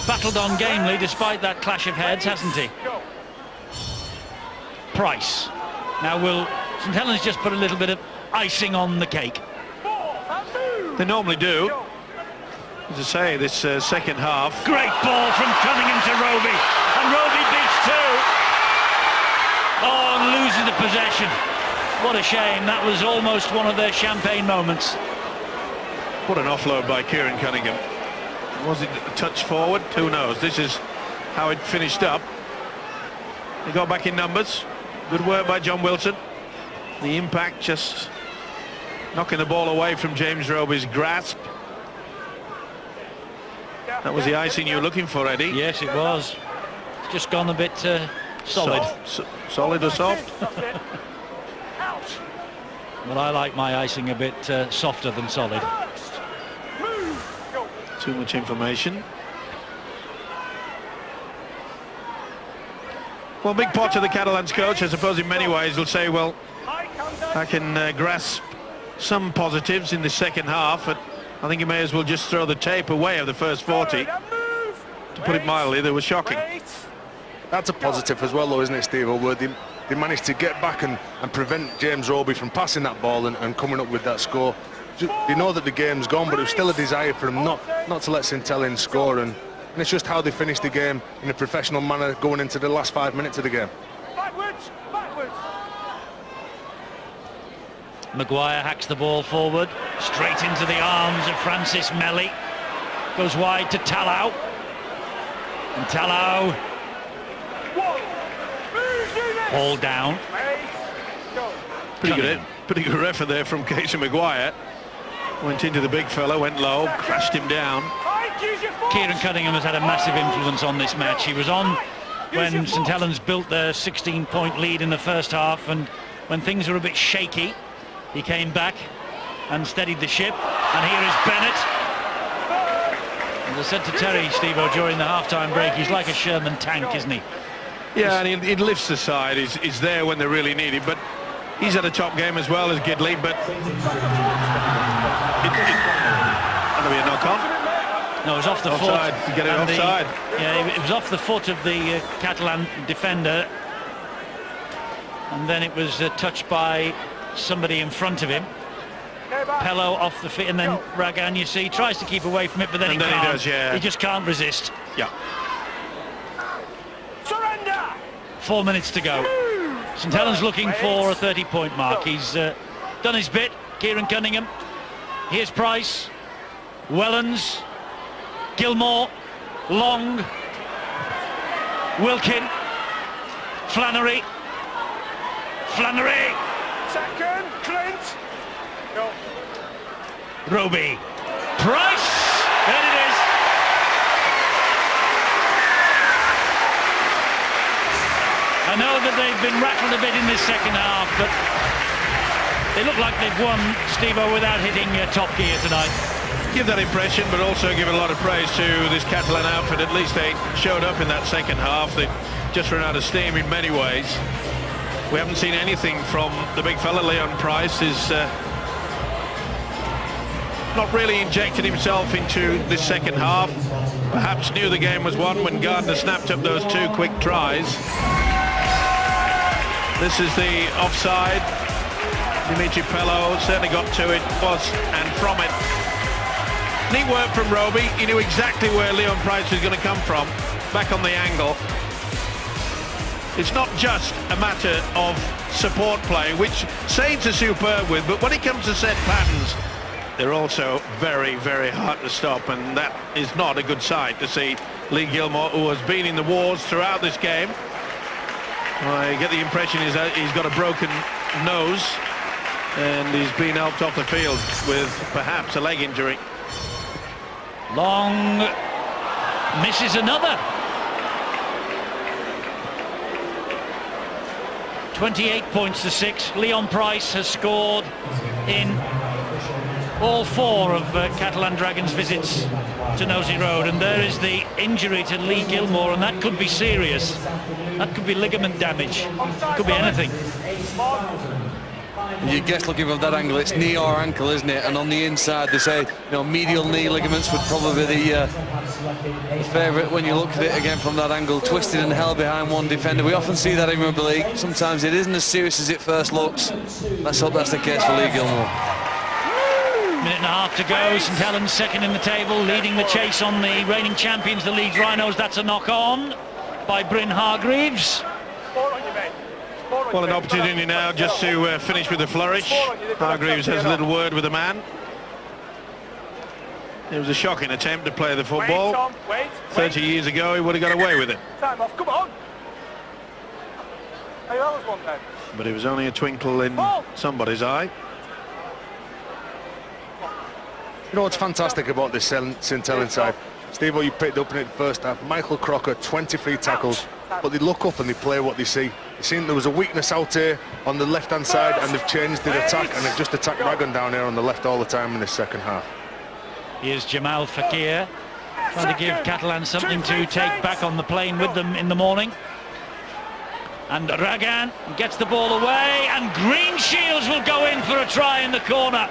Battled on gamely despite that clash of heads, hasn't he? Price. Now will St Helens just put a little bit of icing on the cake? They normally do. As I say, this second half. Great ball from Cunningham to Roby, and Roby beats 2. Oh, and loses the possession. What a shame. That was almost one of their champagne moments. What an offload by Kieran Cunningham. Was it a touch forward? Who knows? This is how it finished up. They got back in numbers. Good work by John Wilson. The impact just knocking the ball away from James Roby's grasp. That was the icing you were looking for, Eddie. Yes, it was. It's just gone a bit solid. Solid or soft? But I like my icing a bit softer than solid. Too much information. Well, Mick Potter, the Catalans coach, I suppose in many ways will say, well, I can grasp some positives in the second half, but I think he may as well just throw the tape away of the first 40. To put it mildly, they were shocking. That's a positive as well, though, isn't it, Steve? Where they managed to get back and prevent James Roby from passing that ball and coming up with that score. They know that the game's gone, but it was still a desire for them not to let St Helens score, and it's just how they finished the game in a professional manner going into the last 5 minutes of the game. Backwards, backwards. Maguire hacks the ball forward, straight into the arms of Francis Melly. Goes wide to Talau. And Talau, all down. Pretty good effort there from Casey Maguire. Went into the big fella, went low, crashed him down. Kieran Cunningham has had a massive influence on this match. He was on when St Helens built their 16-point lead in the first half, and when things were a bit shaky, he came back and steadied the ship. And here is Bennett. As I said to Terry, Steve-O, during the half-time break, he's like a Sherman tank, isn't he? Yeah, and he lifts the side. He's there when they really need him, but he's had a top game as well as Gidley, but to be a knock-on. No, it was off the Offside, foot. to get it And offside. Yeah, it was off the foot of the Catalan defender. And then it was touched by somebody in front of him. Pello off the feet, and then Ragan, you see, tries to keep away from it, but then he can't. He does, yeah. He just can't resist. Yeah. Surrender! 4 minutes to go. St Helens looking for a 30-point mark. He's done his bit. Kieran Cunningham. Here's Price. Wellens. Gilmore. Long. Wilkin. Flannery. Flannery. Second, Clint. Go. Roby. Price. There it is. I know that they've been rattled a bit in this second half, but they look like they've won, Steve-O, without hitting top gear tonight. Give that impression, but also give a lot of praise to this Catalan outfit. At least they showed up in that second half. They just ran out of steam in many ways. We haven't seen anything from the big fella. Leon Price is not really injected himself into this second half. Perhaps knew the game was won when Gardner snapped up those 2 quick tries. This is the offside. Dimitri Pello certainly got to it, and from it. Neat work from Roby. He knew exactly where Leon Price was going to come from, back on the angle. It's not just a matter of support play, which Saints are superb with, but when it comes to set patterns, they're also very, very hard to stop, and that is not a good sight to see Lee Gilmore, who has been in the wars throughout this game. I get the impression he's got a broken nose, and he's been helped off the field with perhaps a leg injury. Long misses another. 28 points to 6. Leon Price has scored in all 4 of Catalan Dragons' visits to Nosey Road, and there is the injury to Lee Gilmore, and that could be serious. That could be ligament damage. Could be anything. You guess, looking from that angle, it's knee or ankle, isn't it? And on the inside, they say, medial knee ligaments would probably be the favourite when you look at it again from that angle. Twisted and held behind one defender. We often see that in rugby league. Sometimes it isn't as serious as it first looks. Let's hope that's the case for Lee Gilmore. Minute and a half to go. St Helens second in the table, leading the chase on the reigning champions, the Leeds Rhinos. That's a knock-on by Bryn Hargreaves. Well, an opportunity now just to finish with a flourish. Hargreaves has a little word with the man. It was a shocking attempt to play the football. 30 years ago, he would have got away with it. Time off, come on. Hey, that was one then. But it was only a twinkle in somebody's eye. You know what's fantastic about this St Helens side? Steve, what you picked up in it the first half, Michael Crocker, 23 tackles, but they look up and they play what they see. They've seen there was a weakness out here on the left-hand side, and they've changed their attack, and they've just attacked Ragan down here on the left all the time in this second half. Here's Jamal Fakir, trying to give Catalans something to take back on the plane with them in the morning. And Ragan gets the ball away, and Greenshields will go in for a try in the corner.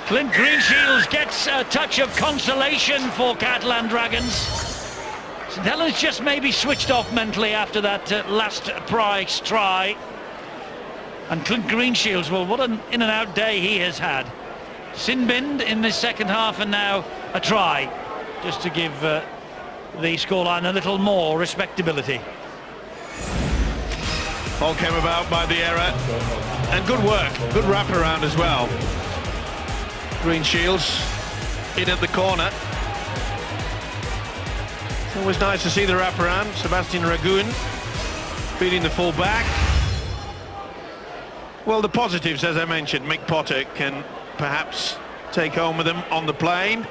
Clint Greenshields gets a touch of consolation for Catalan Dragons. St Helens just maybe switched off mentally after that last Price try. And Clint Greenshields, well, what an in-and-out day he has had. Sinbind in the second half, and now a try, just to give the scoreline a little more respectability. All came about by the error, and good work, good wraparound as well. Greenshields in at the corner. It's always nice to see the wraparound. Sebastian Ragun feeding the full back. Well, the positives, as I mentioned, Mick Potter can perhaps take home with them on the plane,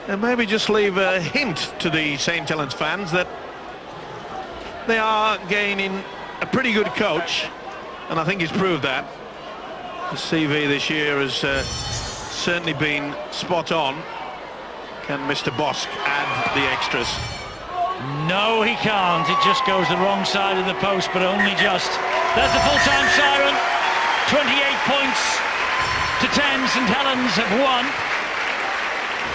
and maybe just leave a hint to the St Helens fans that they are gaining a pretty good coach, and I think he's proved that. The CV this year has certainly been spot on. Can Mr. Bosk add the extras? No, he can't. It just goes the wrong side of the post, but only just. There's the full-time siren. 28 points to 10. St Helens have won.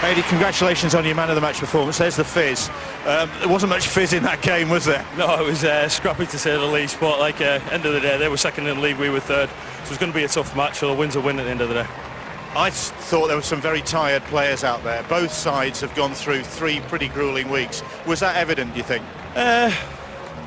Eddie, congratulations on your man of the match performance. There's the fizz. There wasn't much fizz in that game, was there? No, it was scrappy to say the least, but like end of the day, they were second in the league, we were third, so it's going to be a tough match, so the win's a win at the end of the day. I thought there were some very tired players out there. Both sides have gone through 3 pretty gruelling weeks. Was that evident, do you think? A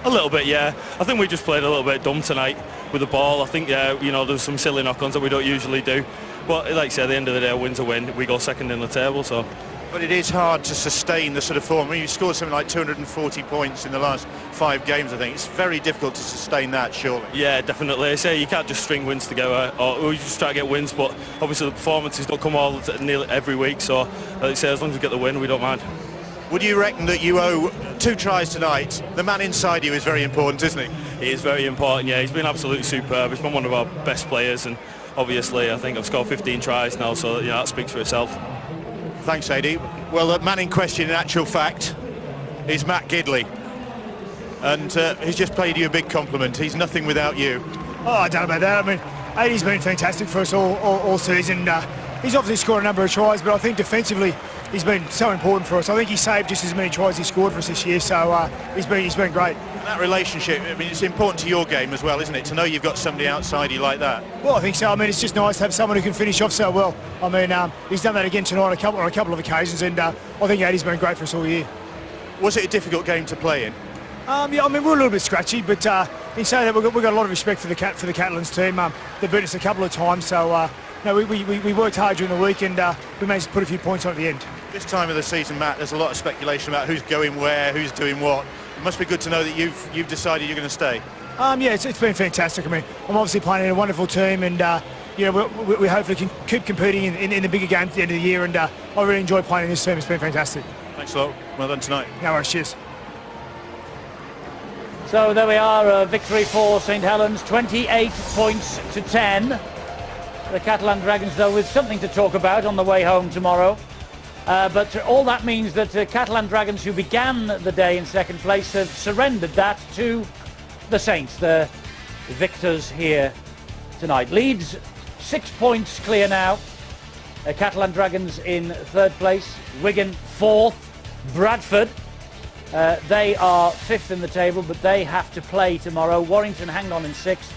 little bit, yeah. I think we just played a little bit dumb tonight with the ball. I think, you know, there's some silly knock-ons that we don't usually do. But like I say, at the end of the day, a win's a win. We go second in the table, so. But it is hard to sustain the sort of form. I mean, you scored something like 240 points in the last 5 games, I think. It's very difficult to sustain that, surely. Yeah, definitely. I say you can't just string wins together, or we just try to get wins, but obviously the performances don't come all nearly every week, so like I say, as long as we get the win, we don't mind. Would you reckon that you owe 2 tries tonight? The man inside you is very important, isn't he? He is very important, yeah. He's been absolutely superb. He's been one of our best players, and obviously I think I've scored 15 tries now, so you know, that speaks for itself. Thanks, Eddie. Well, the man in question, in actual fact, is Matt Gidley. And he's just paid you a big compliment. He's nothing without you. Oh, I don't know about that. I mean, Eddie's been fantastic for us all season. He's obviously scored a number of tries, but I think defensively he's been so important for us. I think he saved just as many tries he scored for us this year, so he's been great. And that relationship, I mean, it's important to your game as well, isn't it? To know you've got somebody outside you like that. Well, I think so. I mean, it's just nice to have someone who can finish off so well. I mean, he's done that again tonight on a couple of occasions, and I think Eddie's been great for us all year. Was it a difficult game to play in? Yeah, I mean, we're a little bit scratchy, but in saying that, we've got a lot of respect for the Catalans team. They beat us a couple of times, so no, we worked hard during the week, and we managed to put a few points on at the end. This time of the season, Matt, there's a lot of speculation about who's going where, who's doing what. It must be good to know that you've decided you're going to stay. Yeah, it's been fantastic. I mean, I'm obviously playing in a wonderful team, and you know, we hopefully can keep competing in the bigger games at the end of the year, and I really enjoy playing in this team. It's been fantastic. Thanks a lot. Well done tonight. No worries, cheers. So there we are, a victory for St Helens, 28 points to 10. The Catalan Dragons, though, with something to talk about on the way home tomorrow. But all that means that Catalan Dragons, who began the day in second place, have surrendered that to the Saints, the victors here tonight. Leeds 6 points clear now. Catalan Dragons in third place, Wigan fourth, Bradford. They are fifth in the table, but they have to play tomorrow. Warrington hang on in sixth.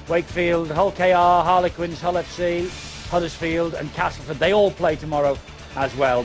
Wakefield, Hull KR, Harlequins, Hull FC, Huddersfield and Castleford, they all play tomorrow as well.